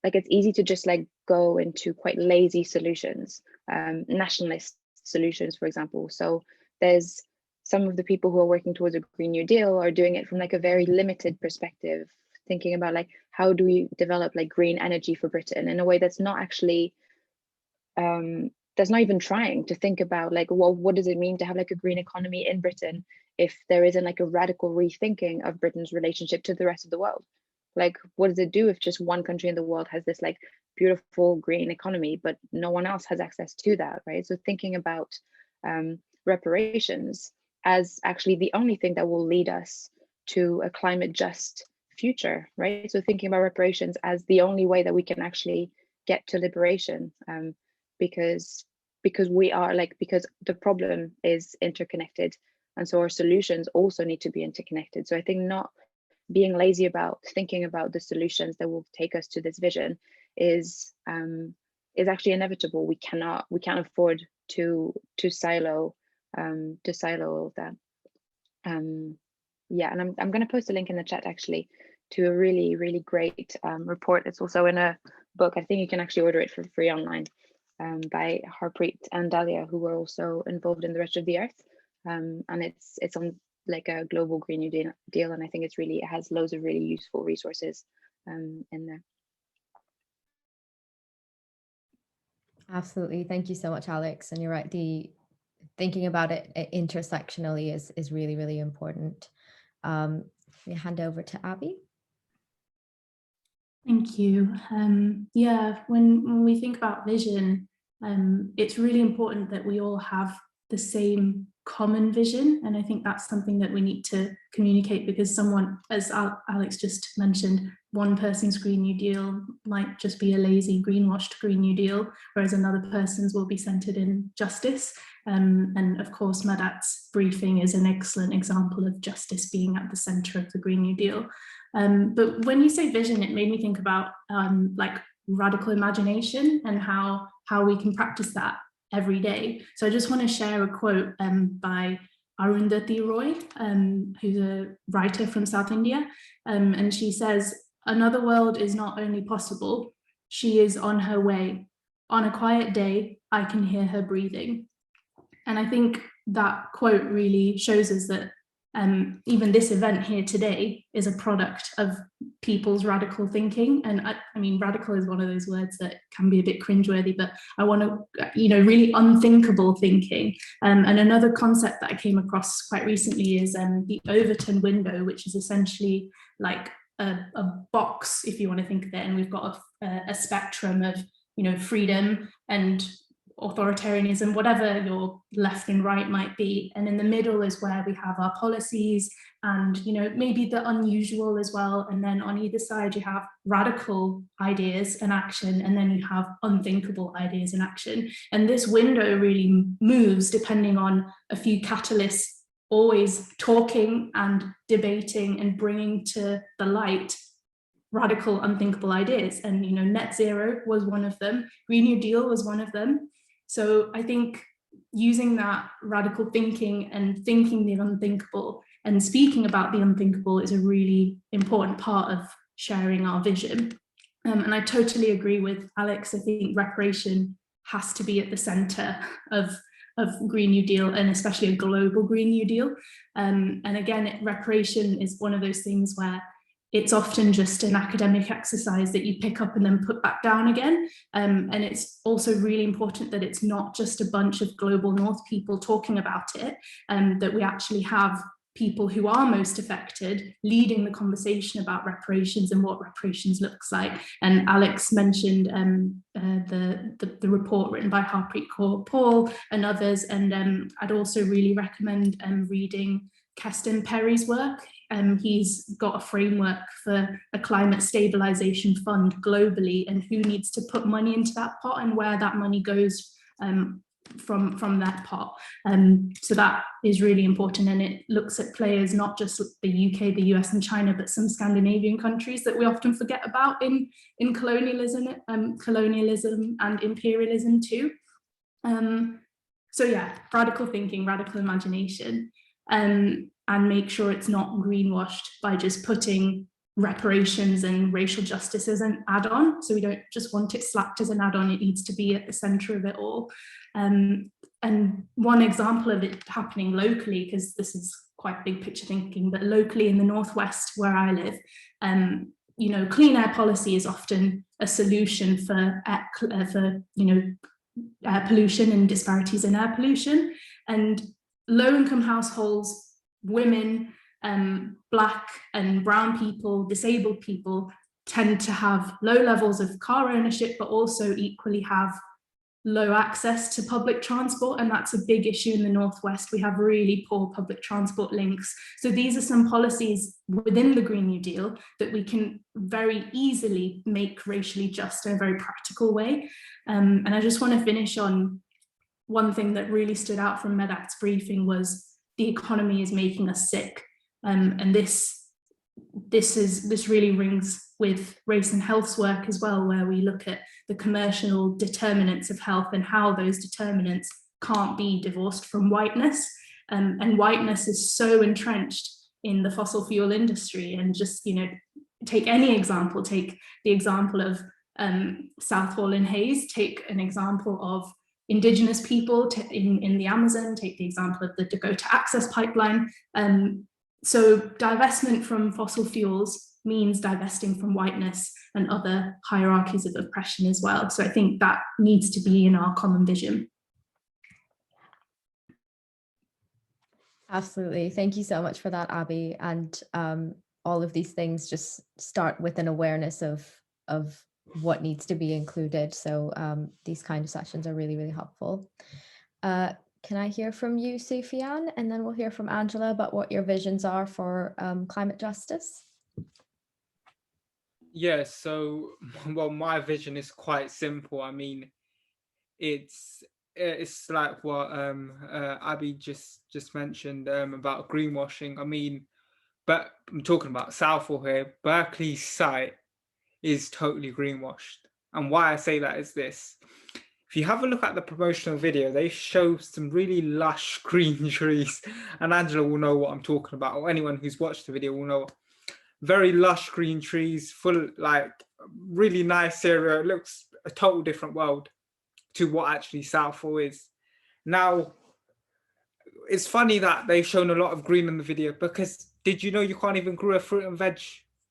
like, it's easy to just like go into quite lazy solutions, nationalist solutions, for example. So there's some of the people who are working towards a Green New Deal are doing it from like a very limited perspective, thinking about like, how do we develop like green energy for Britain in a way that's not actually, that's not even trying to think about like, well, what does it mean to have like a green economy in Britain if there isn't like a radical rethinking of Britain's relationship to the rest of the world? Like, what does it do if just one country in the world has this like beautiful green economy, but no one else has access to that, right? So thinking about reparations as actually the only thing that will lead us to a climate just future, right? So thinking about reparations as the only way that we can actually get to liberation, because we are like, because the problem is interconnected, and so our solutions also need to be interconnected. So I think not being lazy about thinking about the solutions that will take us to this vision is actually inevitable. We can't afford to silo all of that. Yeah, and I'm going to post a link in the chat actually to a really, really great report. It's also in a book. I think you can actually order it for free online, by Harpreet and Dahlia, who were also involved in the Rest of the Earth. And it's on like a global Green New Deal, and I think it has loads of really useful resources in there. Absolutely. Thank you so much, Alex. And you're right, the thinking about it intersectionally is really, really important. We hand over to Abby. Thank you. Yeah, when we think about vision, it's really important that we all have the same common vision. And I think that's something that we need to communicate, because someone, as Alex just mentioned, one person's Green New Deal might just be a lazy, greenwashed Green New Deal, whereas another person's will be centered in justice. And of course, Madat's briefing is an excellent example of justice being at the center of the Green New Deal. But when you say vision, it made me think about like radical imagination and how we can practice that every day. So I just want to share a quote by Arundhati Roy, who's a writer from South India. And she says, "Another world is not only possible, she is on her way. On a quiet day, I can hear her breathing." And I think that quote really shows us that even this event here today is a product of people's radical thinking. And I mean, radical is one of those words that can be a bit cringeworthy, but I want to, really unthinkable thinking. And another concept that I came across quite recently is the Overton Window, which is essentially like a box, if you want to think of it. And we've got a spectrum of, freedom and authoritarianism, whatever your left and right might be, and in the middle is where we have our policies and maybe the unusual as well, and then on either side you have radical ideas and action, and then you have unthinkable ideas and action. And this window really moves depending on a few catalysts always talking and debating and bringing to the light radical, unthinkable ideas. And, you know, net zero was one of them. Green New Deal was one of them. So I think using that radical thinking and thinking the unthinkable and speaking about the unthinkable is a really important part of sharing our vision. And I totally agree with Alex. I think reparation has to be at the center of Green New Deal, and especially a global Green New Deal. And again, reparation is one of those things where it's often just an academic exercise that you pick up and then put back down again. And it's also really important that it's not just a bunch of global North people talking about it, that we actually have people who are most affected leading the conversation about reparations and what reparations looks like. And Alex mentioned the report written by Harpreet Kaur Paul and others. And I'd also really recommend reading Keston Perry's work. He's got a framework for a climate stabilization fund globally and who needs to put money into that pot and where that money goes from that pot. So that is really important, and it looks at players not just the UK, the US and China, but some Scandinavian countries that we often forget about in colonialism and imperialism too. So yeah, radical thinking, radical imagination, and make sure it's not greenwashed by just putting reparations and racial justice as an add-on. So we don't just want it slapped as an add-on, it needs to be at the center of it all. And one example of it happening locally, because this is quite big picture thinking, but locally in the Northwest where I live, you know, clean air policy is often a solution for pollution and disparities in air pollution. And low-income households, women, Black and brown people, disabled people tend to have low levels of car ownership, but also equally have low access to public transport. And that's a big issue in the Northwest. We have really poor public transport links. So these are some policies within the Green New Deal that we can very easily make racially just in a very practical way. And I just want to finish on one thing that really stood out from Medac's briefing was the economy is making us sick. And this really rings with race and health's work as well, where we look at the commercial determinants of health and how those determinants can't be divorced from whiteness. And whiteness is so entrenched in the fossil fuel industry. And just, you know, take any example, take the example of Southall and Hayes, take an example of Indigenous people in the Amazon, take the example of the Dakota Access Pipeline. So divestment from fossil fuels means divesting from whiteness and other hierarchies of oppression as well. So I think that needs to be in our common vision. Absolutely. Thank you so much for that, Abby. And all of these things just start with an awareness of what needs to be included. So these kind of sessions are really, really helpful. Can I hear from you, Sufiyan? And then we'll hear from Angela about what your visions are for climate justice. Yeah, so, well, my vision is quite simple. I mean, it's like what Abby just mentioned about greenwashing. I mean, but I'm talking about Southall here. Berkeley's site is totally greenwashed. And why I say that is this. If you have a look at the promotional video, they show some really lush green trees, and Angela will know what I'm talking about, or anyone who's watched the video will know. Very lush green trees, full, like, really nice area. It looks a total different world to what actually Southall is. Now, it's funny that they've shown a lot of green in the video, because did you know you can't even grow a fruit and veg?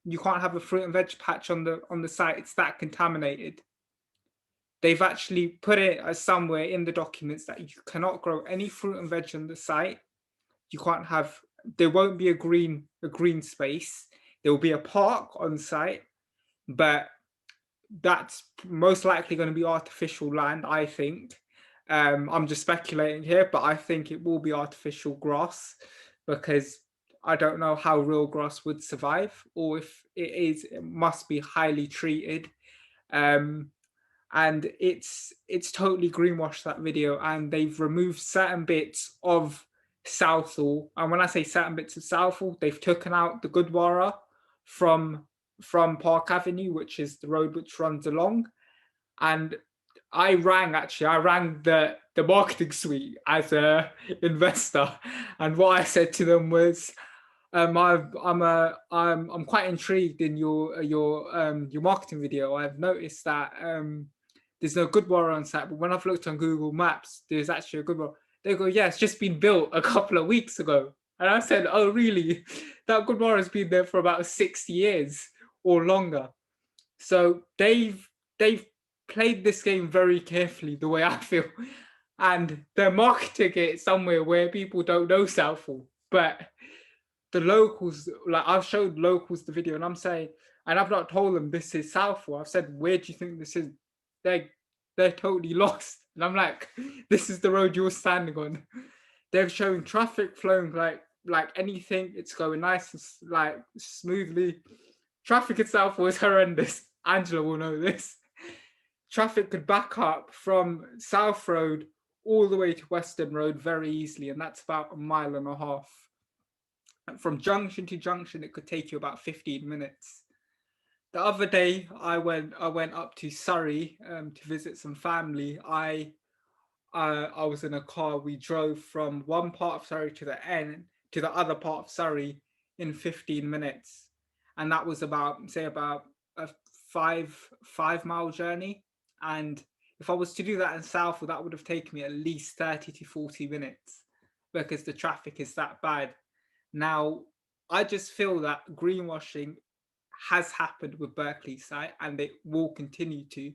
You can't have a fruit and veg patch on the site. It's that contaminated. They've actually put it as somewhere in the documents that you cannot grow any fruit and veg on the site. You can't have, there won't be a green space. There will be a park on site, but that's most likely going to be artificial land, I think. I'm just speculating here, but I think it will be artificial grass, because I don't know how real grass would survive, or if it is, it must be highly treated. And it's totally greenwashed, that video, and they've removed certain bits of Southall. And when I say certain bits of Southall, they've taken out the Gurdwara from from Park Avenue, which is the road which runs along. And I rang the marketing suite as a investor, and what I said to them was, I'm quite intrigued in your marketing video. I've noticed that there's no Gurdwara on site, but when I've looked on Google Maps, there's actually a Gurdwara. They go, yeah, it's just been built a couple of weeks ago. And I said, oh, really? That Gurdwara has been there for about 60 years or longer. So they've played this game very carefully, the way I feel. And they're marketing it somewhere where people don't know Southall. But the locals, like I've showed locals the video and I'm saying, and I've not told them this is Southall. I've said, where do you think this is? They're totally lost. And I'm like, this is the road you're standing on. They're showing traffic flowing like anything. It's going nice and like smoothly. Traffic itself was horrendous. Angela will know this. Traffic could back up from South Road all the way to Western Road very easily, and that's about 1.5 miles. From junction to junction, it could take you about 15 minutes. The other day, I went up to Surrey to visit some family. I was in a car. We drove from one part of Surrey to the other part of Surrey in 15 minutes, and that was about a 5-mile journey. And if I was to do that in Southall, that would have taken me at least 30 to 40 minutes because the traffic is that bad. Now, I just feel that greenwashing has happened with Berkeley site, and it will continue to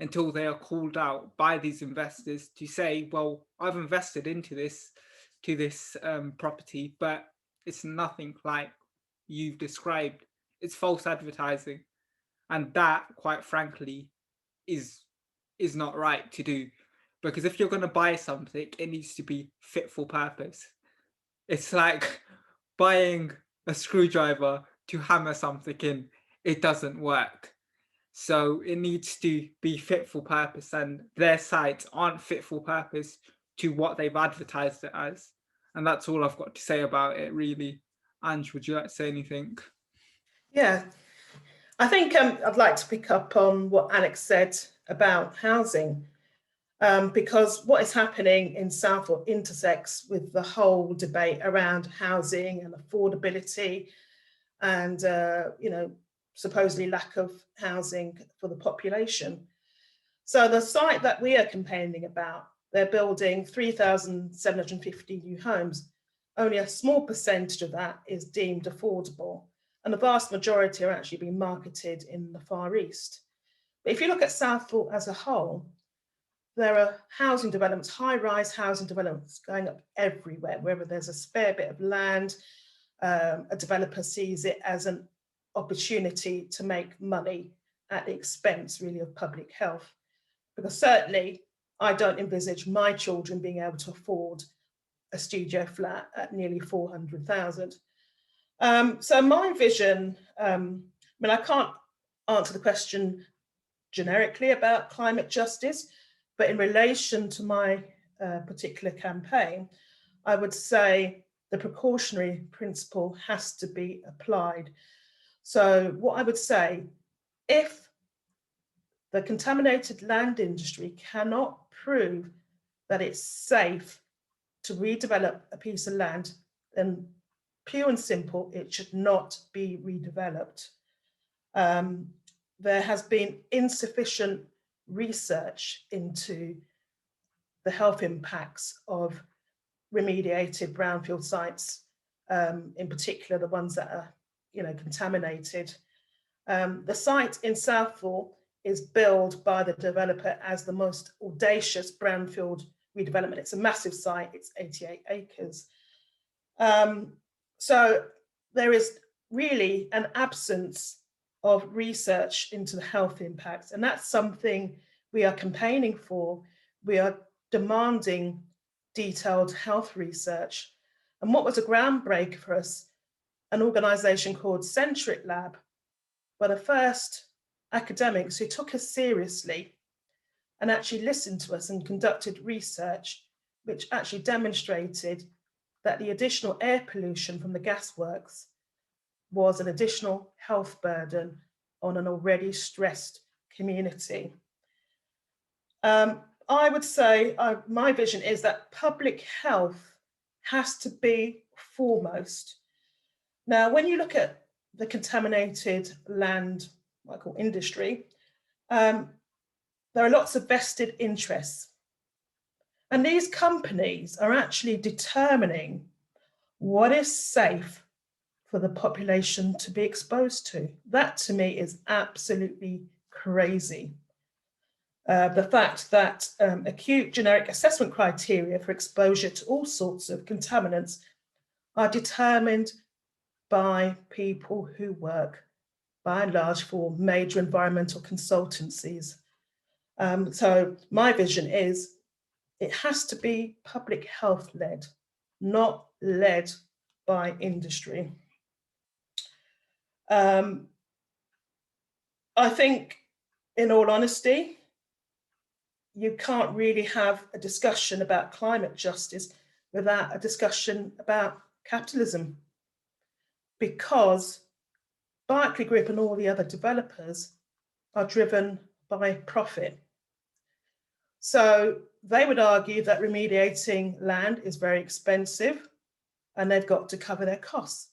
until they are called out by these investors to say, well, I've invested into this property, but it's nothing like you've described. It's false advertising. And that, quite frankly, is not right to do. Because if you're going to buy something, it needs to be fit for purpose. It's like buying a screwdriver to hammer something in. It doesn't work. So it needs to be fit for purpose, and their sites aren't fit for purpose to what they've advertised it as. And that's all I've got to say about it, really. Ange, would you like to say anything? Yeah, I think I'd like to pick up on what Alex said about housing, because what is happening in Southall intersects with the whole debate around housing and affordability and, supposedly lack of housing for the population. So the site that we are campaigning about, they're building 3,750 new homes. Only a small percentage of that is deemed affordable, and the vast majority are actually being marketed in the Far East. But if you look at Southall as a whole, there are housing developments, high-rise housing developments going up everywhere. Wherever there's a spare bit of land, a developer sees it as an opportunity to make money at the expense, really, of public health. Because certainly, I don't envisage my children being able to afford a studio flat at nearly 400,000. So my vision, I can't answer the question generically about climate justice, but in relation to my particular campaign, I would say the precautionary principle has to be applied. So what I would say, if the contaminated land industry cannot prove that it's safe to redevelop a piece of land, then pure and simple, it should not be redeveloped. There has been insufficient research into the health impacts of remediated brownfield sites, in particular the ones that are, contaminated. The site in Southall is billed by the developer as the most audacious brownfield redevelopment. It's a massive site, it's 88 acres. So there is really an absence of research into the health impacts, and that's something we are campaigning for. We are demanding detailed health research. And what was a groundbreaker for us, an organisation called Centric Lab, were the first academics who took us seriously and actually listened to us and conducted research, which actually demonstrated that the additional air pollution from the gasworks was an additional health burden on an already stressed community. I would say my vision is that public health has to be foremost. Now, when you look at the contaminated land, what I call industry, there are lots of vested interests. And these companies are actually determining what is safe for the population to be exposed to. That to me is absolutely crazy. The fact that acute generic assessment criteria for exposure to all sorts of contaminants are determined by people who work by and large for major environmental consultancies. So my vision is it has to be public health led, not led by industry. I think, in all honesty, you can't really have a discussion about climate justice without a discussion about capitalism, because Berkeley Group and all the other developers are driven by profit. So they would argue that remediating land is very expensive and they've got to cover their costs.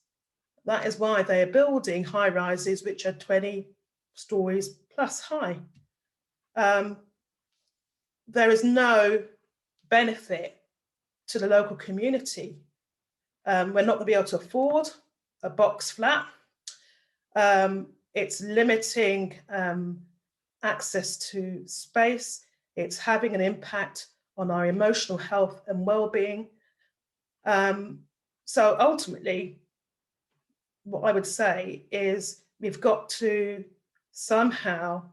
That is why they are building high rises, which are 20 stories plus high. There is no benefit to the local community. We're not going to be able to afford a box flat. It's limiting access to space. It's having an impact on our emotional health and well-being. So ultimately, what I would say is we've got to somehow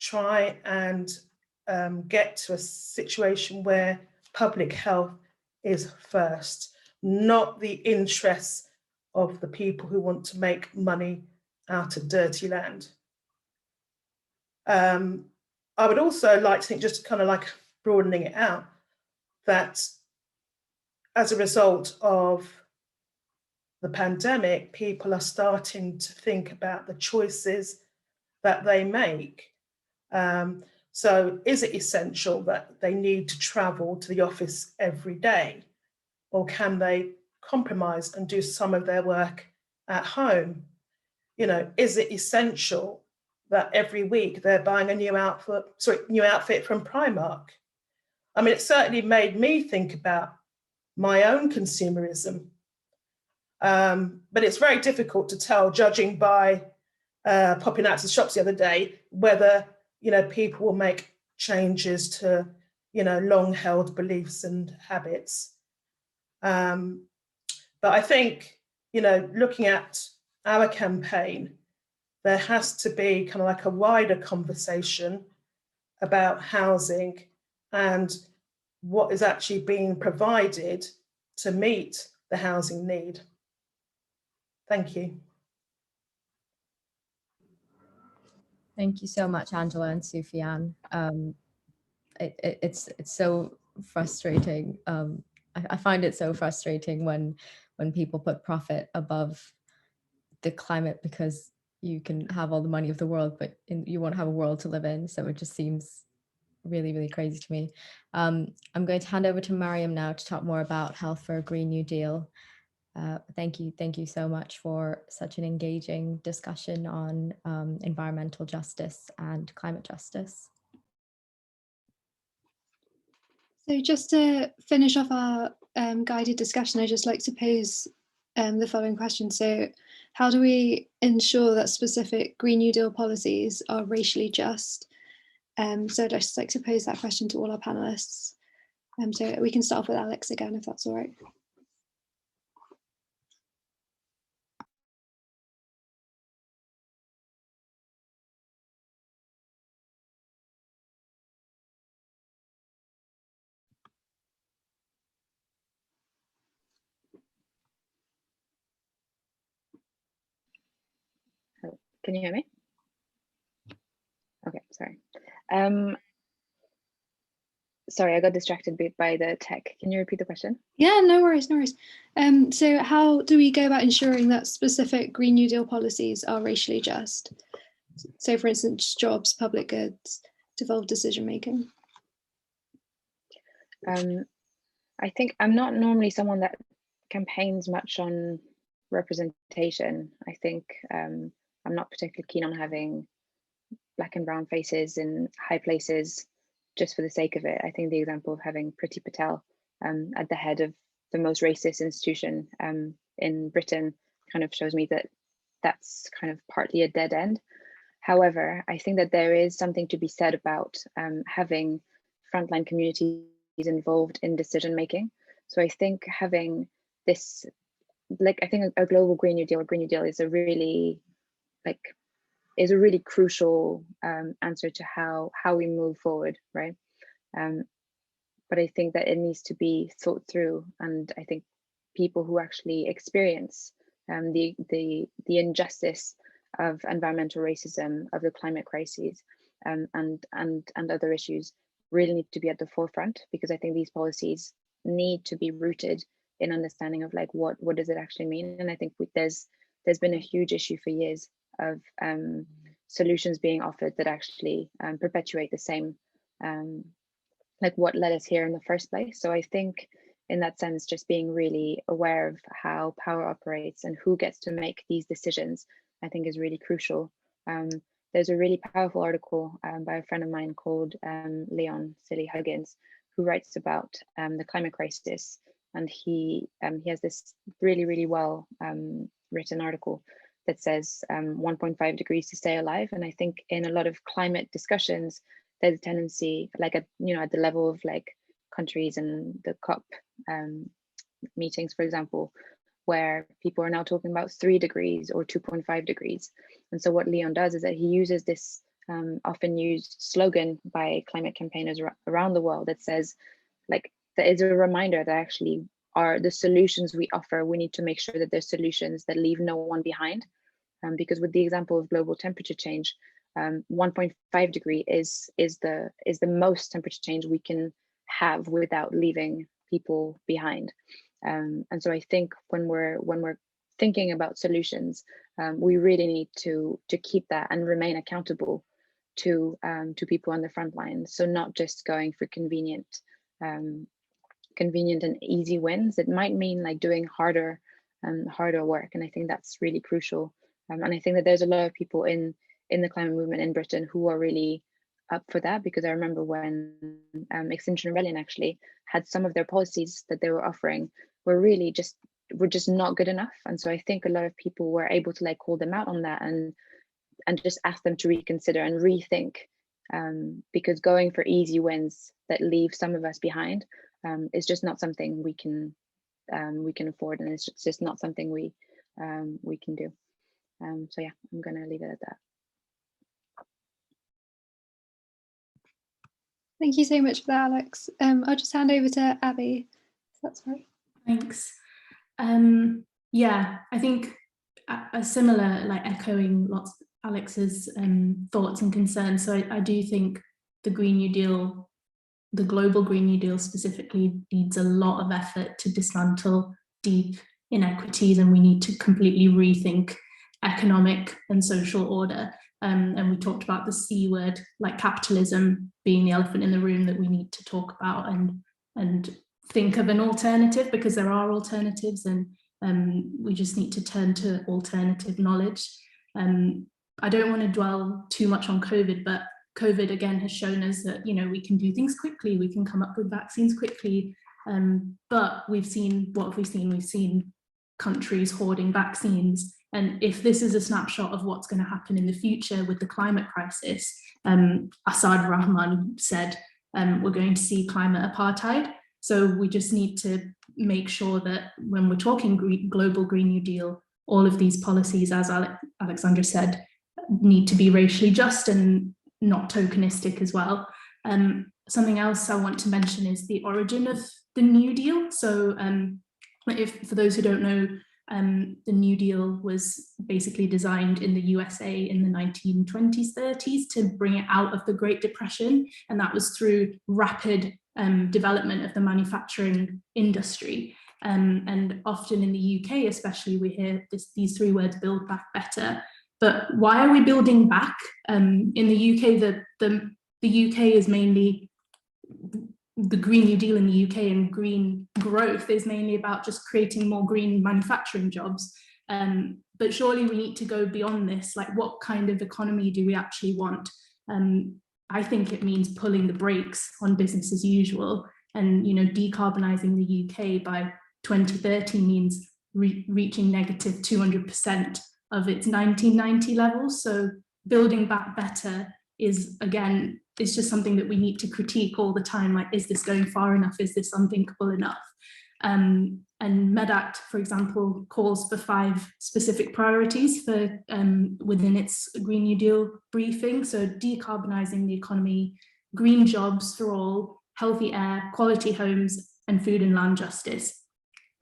try and get to a situation where public health is first, not the interests of the people who want to make money out of dirty land. I would also like to think, just kind of like broadening it out, that as a result of the pandemic, people are starting to think about the choices that they make. So is it essential that they need to travel to the office every day? Or can they compromise and do some of their work at home? You know, is it essential that every week they're buying a new outfit from Primark? I mean, it certainly made me think about my own consumerism. But it's very difficult to tell, judging by popping out to the shops the other day, whether, you know, people will make changes to, you know, long-held beliefs and habits. But I think, you know, looking at our campaign, there has to be kind of like a wider conversation about housing and what is actually being provided to meet the housing need. Thank you. Thank you so much, Angela and Sufiyan. It's so frustrating. I find it so frustrating when people put profit above the climate, because you can have all the money of the world, but you won't have a world to live in. So it just seems really, really crazy to me. I'm going to hand over to Mariam now to talk more about Health for a Green New Deal. Thank you so much for such an engaging discussion on environmental justice and climate justice. So just to finish off our guided discussion, I'd just like to pose the following question. So how do we ensure that specific Green New Deal policies are racially just? So I'd just like to pose that question to all our panelists. So we can start off with Alex again, if that's all right. Can you hear me? Okay, sorry. sorry, I got distracted by the tech. Can you repeat the question? Yeah, no worries, no worries. So how do we go about ensuring that specific Green New Deal policies are racially just? So for instance, jobs, public goods, devolved decision making. I think I'm not normally someone that campaigns much on representation. I think I'm not particularly keen on having Black and brown faces in high places just for the sake of it. I think the example of having Priti Patel at the head of the most racist institution in Britain kind of shows me that that's kind of partly a dead end. However, I think that there is something to be said about having frontline communities involved in decision making. So I think having this, like, I think a global Green New Deal or Green New Deal is a really crucial answer to how we move forward, right? But I think that it needs to be thought through, and I think people who actually experience the injustice of environmental racism, of the climate crises, and other issues really need to be at the forefront, because I think these policies need to be rooted in understanding of like what does it actually mean. And I think there's been a huge issue for years of solutions being offered that actually perpetuate the same like what led us here in the first place. So I think in that sense, just being really aware of how power operates and who gets to make these decisions, I think is really crucial. There's a really powerful article by a friend of mine called Leon Silly Huggins, who writes about the climate crisis. And he has this really well written article that says 1.5 degrees to stay alive. And I think in a lot of climate discussions, there's a tendency, like at the level of like countries and the COP meetings, for example, where people are now talking about 3 degrees or 2.5 degrees. And so what Leon does is that he uses this often used slogan by climate campaigners around the world that says, like, that is a reminder that actually are the solutions we offer, we need to make sure that they're solutions that leave no one behind. Because with the example of global temperature change, 1.5 degree is the most temperature change we can have without leaving people behind. And so I think when we're thinking about solutions, we really need to keep that and remain accountable to people on the front line. So not just going for convenient and easy wins. It might mean like doing harder work, and I think that's really crucial. And I think that there's a lot of people in the climate movement in Britain who are really up for that, because I remember when Extinction Rebellion actually had some of their policies that they were offering were just not good enough. And so I think a lot of people were able to like call them out on that and just ask them to reconsider and rethink, because going for easy wins that leave some of us behind is just not something we can afford, and it's just not something we can do. So yeah, I'm gonna leave it at that. Thank you so much for that, Alex. I'll just hand over to Abby, if that's right. Thanks. Yeah, I think a similar, like echoing lots of Alex's thoughts and concerns. So I do think the Green New Deal, the global Green New Deal specifically, needs a lot of effort to dismantle deep inequities, and we need to completely rethink economic and social order. And we talked about the C word, like capitalism being the elephant in the room that we need to talk about and think of an alternative, because there are alternatives, and we just need to turn to alternative knowledge. I don't want to dwell too much on COVID, but COVID again has shown us that, we can do things quickly, we can come up with vaccines quickly, but we've seen, what have we seen? We've seen countries hoarding vaccines. And if this is a snapshot of what's going to happen in the future with the climate crisis, Asad Rahman said, we're going to see climate apartheid. So we just need to make sure that when we're talking global Green New Deal, all of these policies, as Alexandra said, need to be racially just and not tokenistic as well. Something else I want to mention is the origin of the New Deal. So for those who don't know, the New Deal was basically designed in the USA in the 1920s, 30s to bring it out of the Great Depression. And that was through rapid development of the manufacturing industry. And often in the UK especially, we hear these three words: build back better. But why are we building back? In the UK, the UK is mainly, the Green New Deal in the UK and green growth is mainly about just creating more green manufacturing jobs. But surely we need to go beyond this. Like, what kind of economy do we actually want? I think it means pulling the brakes on business as usual, and, you know, decarbonising the UK by 2030 means reaching negative 200% of its 1990 levels. So building back better is, again, it's just something that we need to critique all the time. Like, is this going far enough? Is this unthinkable enough? And MedAct, for example, calls for 5 specific priorities for within its Green New Deal briefing. So decarbonising the economy, green jobs for all, healthy air, quality homes, and food and land justice.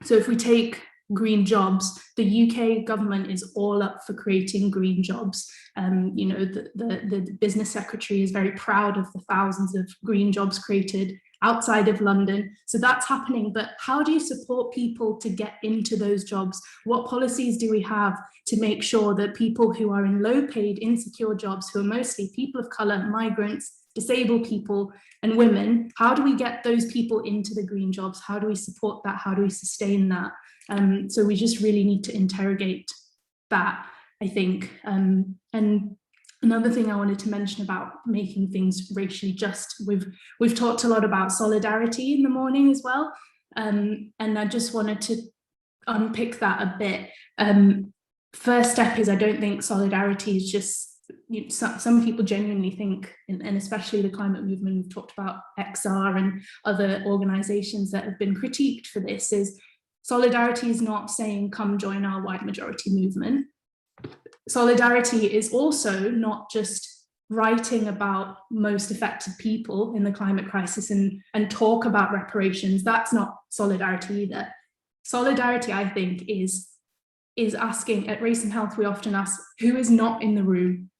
So if we take green jobs, the UK government is all up for creating green jobs. You know, the business secretary is very proud of the thousands of green jobs created outside of London. So that's happening. But how do you support people to get into those jobs? What policies do we have to make sure that people who are in low paid, insecure jobs, who are mostly people of colour, migrants, disabled people and women, how do we get those people into the green jobs? How do we support that? How do we sustain that? So we just really need to interrogate that, I think. And another thing I wanted to mention about making things racially just, we've talked a lot about solidarity in the morning as well. And I just wanted to unpick that a bit. First step is, I don't think solidarity is just, you know, some people genuinely think, and especially the climate movement, we've talked about XR and other organisations that have been critiqued for this, is solidarity is not saying, come join our white majority movement. Solidarity is also not just writing about most affected people in the climate crisis and talk about reparations. That's not solidarity either. Solidarity, I think, is asking, at Race and Health, we often ask, who is not in the room?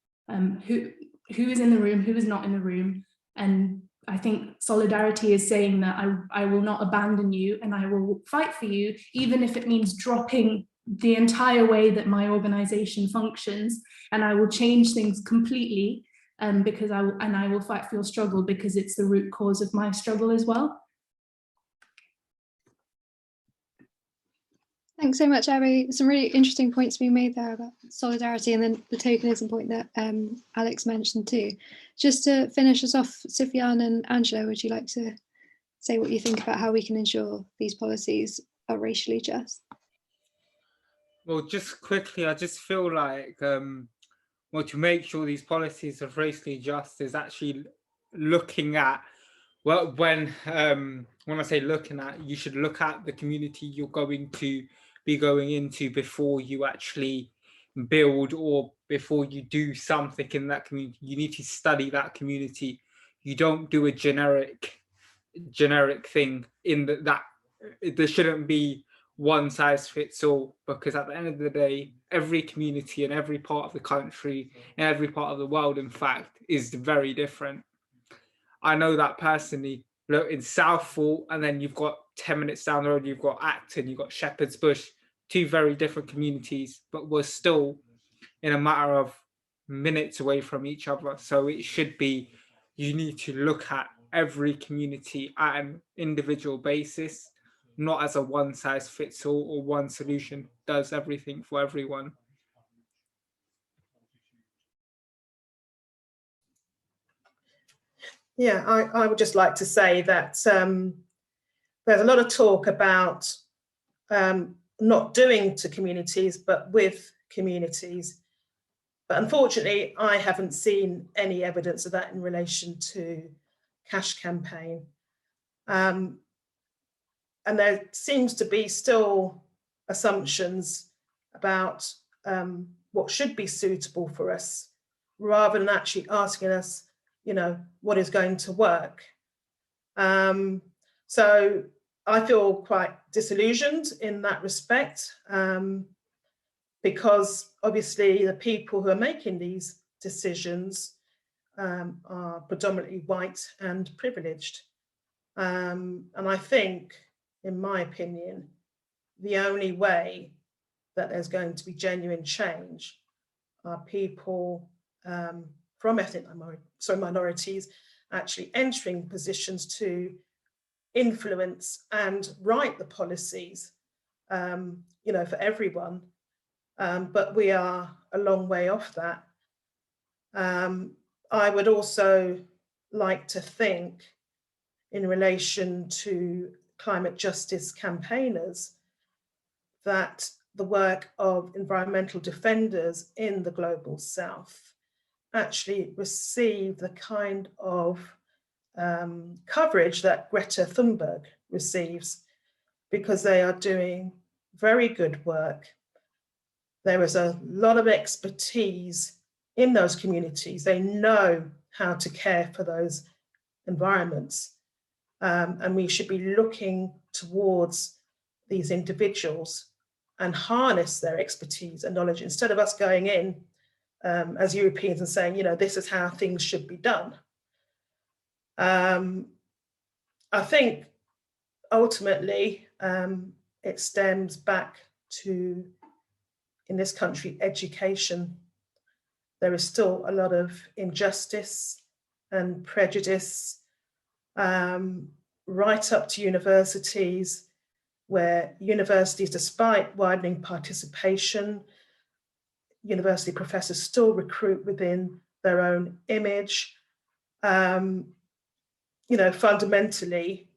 Who is in the room, who is not in the room? And I think solidarity is saying that I will not abandon you, and I will fight for you, even if it means dropping the entire way that my organisation functions, and I will change things completely, because I will fight for your struggle, because it's the root cause of my struggle as well. Thanks so much, Abby. Some really interesting points being made there about solidarity, and then the tokenism point that Alex mentioned too. Just to finish us off, Sufiyan and Angela, would you like to say what you think about how we can ensure these policies are racially just? Well, just quickly, I just feel like, well, to make sure these policies are racially just is actually looking at, well, when I say looking at, you should look at the community you're going to be going into before you actually build, or before you do something in that community. You need to study that community. You don't do a generic thing in that there shouldn't be one size fits all, because at the end of the day, every community in every part of the country, in every part of the world, in fact, is very different. I know that personally. Look, in Southall, and then you've got 10 minutes down the road, you've got Acton, you've got Shepherd's Bush, 2 very different communities, but we're still in a matter of minutes away from each other. So it should be, you need to look at every community at an individual basis, not as a one size fits all, or one solution does everything for everyone. Yeah, I would just like to say that there's a lot of talk about not doing to communities, but with communities. But unfortunately, I haven't seen any evidence of that in relation to Cash Campaign. And there seems to be still assumptions about what should be suitable for us, rather than actually asking us, you know, what is going to work. So I feel quite disillusioned in that respect, because obviously the people who are making these decisions are predominantly white and privileged. And I think, in my opinion, the only way that there's going to be genuine change are people from ethnic minorities actually entering positions to influence and write the policies, for everyone. But we are a long way off that. I would also like to think, in relation to climate justice campaigners, that the work of environmental defenders in the global south actually receive the kind of coverage that Greta Thunberg receives, because they are doing very good work. There is a lot of expertise in those communities. They know how to care for those environments. And we should be looking towards these individuals and harness their expertise and knowledge, instead of us going in as Europeans and saying, this is how things should be done. I think ultimately it stems back to, in this country, education. There is still a lot of injustice and prejudice, right up to universities, where universities, despite widening participation, university professors still recruit within their own image. Fundamentally,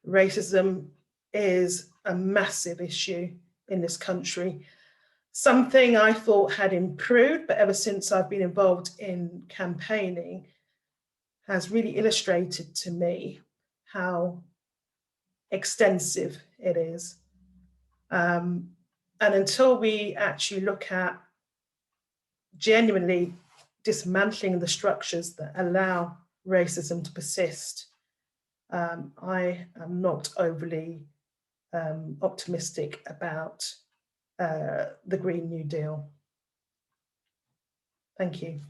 racism is a massive issue in this country. Something I thought had improved, but ever since I've been involved in campaigning, has really illustrated to me how extensive it is. And until we actually look at genuinely dismantling the structures that allow racism to persist, I am not overly optimistic about the Green New Deal. Thank you.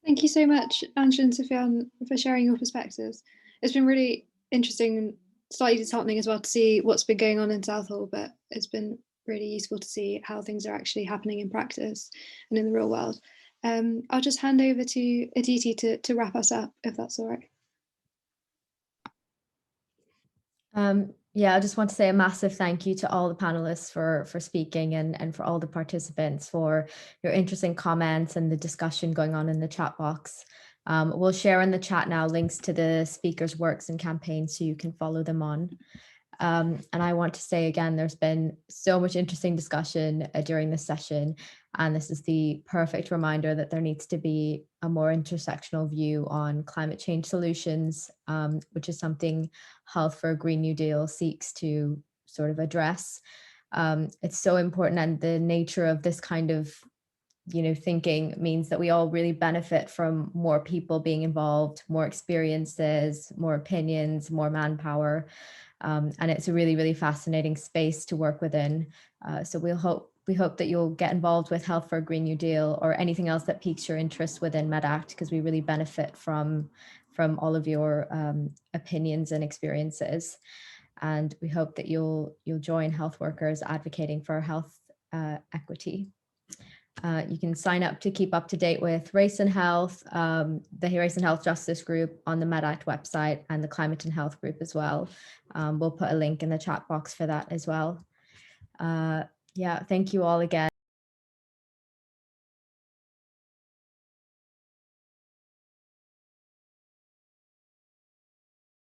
Thank you so much, Angela and Sufiyan, for sharing your perspectives. It's been really interesting and slightly disheartening as well to see what's been going on in Southall, but it's been really useful to see how things are actually happening in practice and in the real world. I'll just hand over to Aditi to wrap us up, if that's all right. Yeah, I just want to say a massive thank you to all the panelists for speaking, and for all the participants for your interesting comments and the discussion going on in the chat box. We'll share in the chat now links to the speakers' works and campaigns so you can follow them on. And I want to say again, there's been so much interesting discussion during this session, and this is the perfect reminder that there needs to be a more intersectional view on climate change solutions, which is something Health for a Green New Deal seeks to sort of address. It's so important, and the nature of this kind of thinking means that we all really benefit from more people being involved, more experiences, more opinions, more manpower. And it's a really, really fascinating space to work within. So we hope that you'll get involved with Health for a Green New Deal or anything else that piques your interest within MedAct, because we really benefit from all of your opinions and experiences. And we hope that you'll join health workers advocating for health equity. You can sign up to keep up to date with Race and Health, the Race and Health Justice Group on the MedAct website, and the Climate and Health Group as well. We'll put a link in the chat box for that as well. Yeah, thank you all again.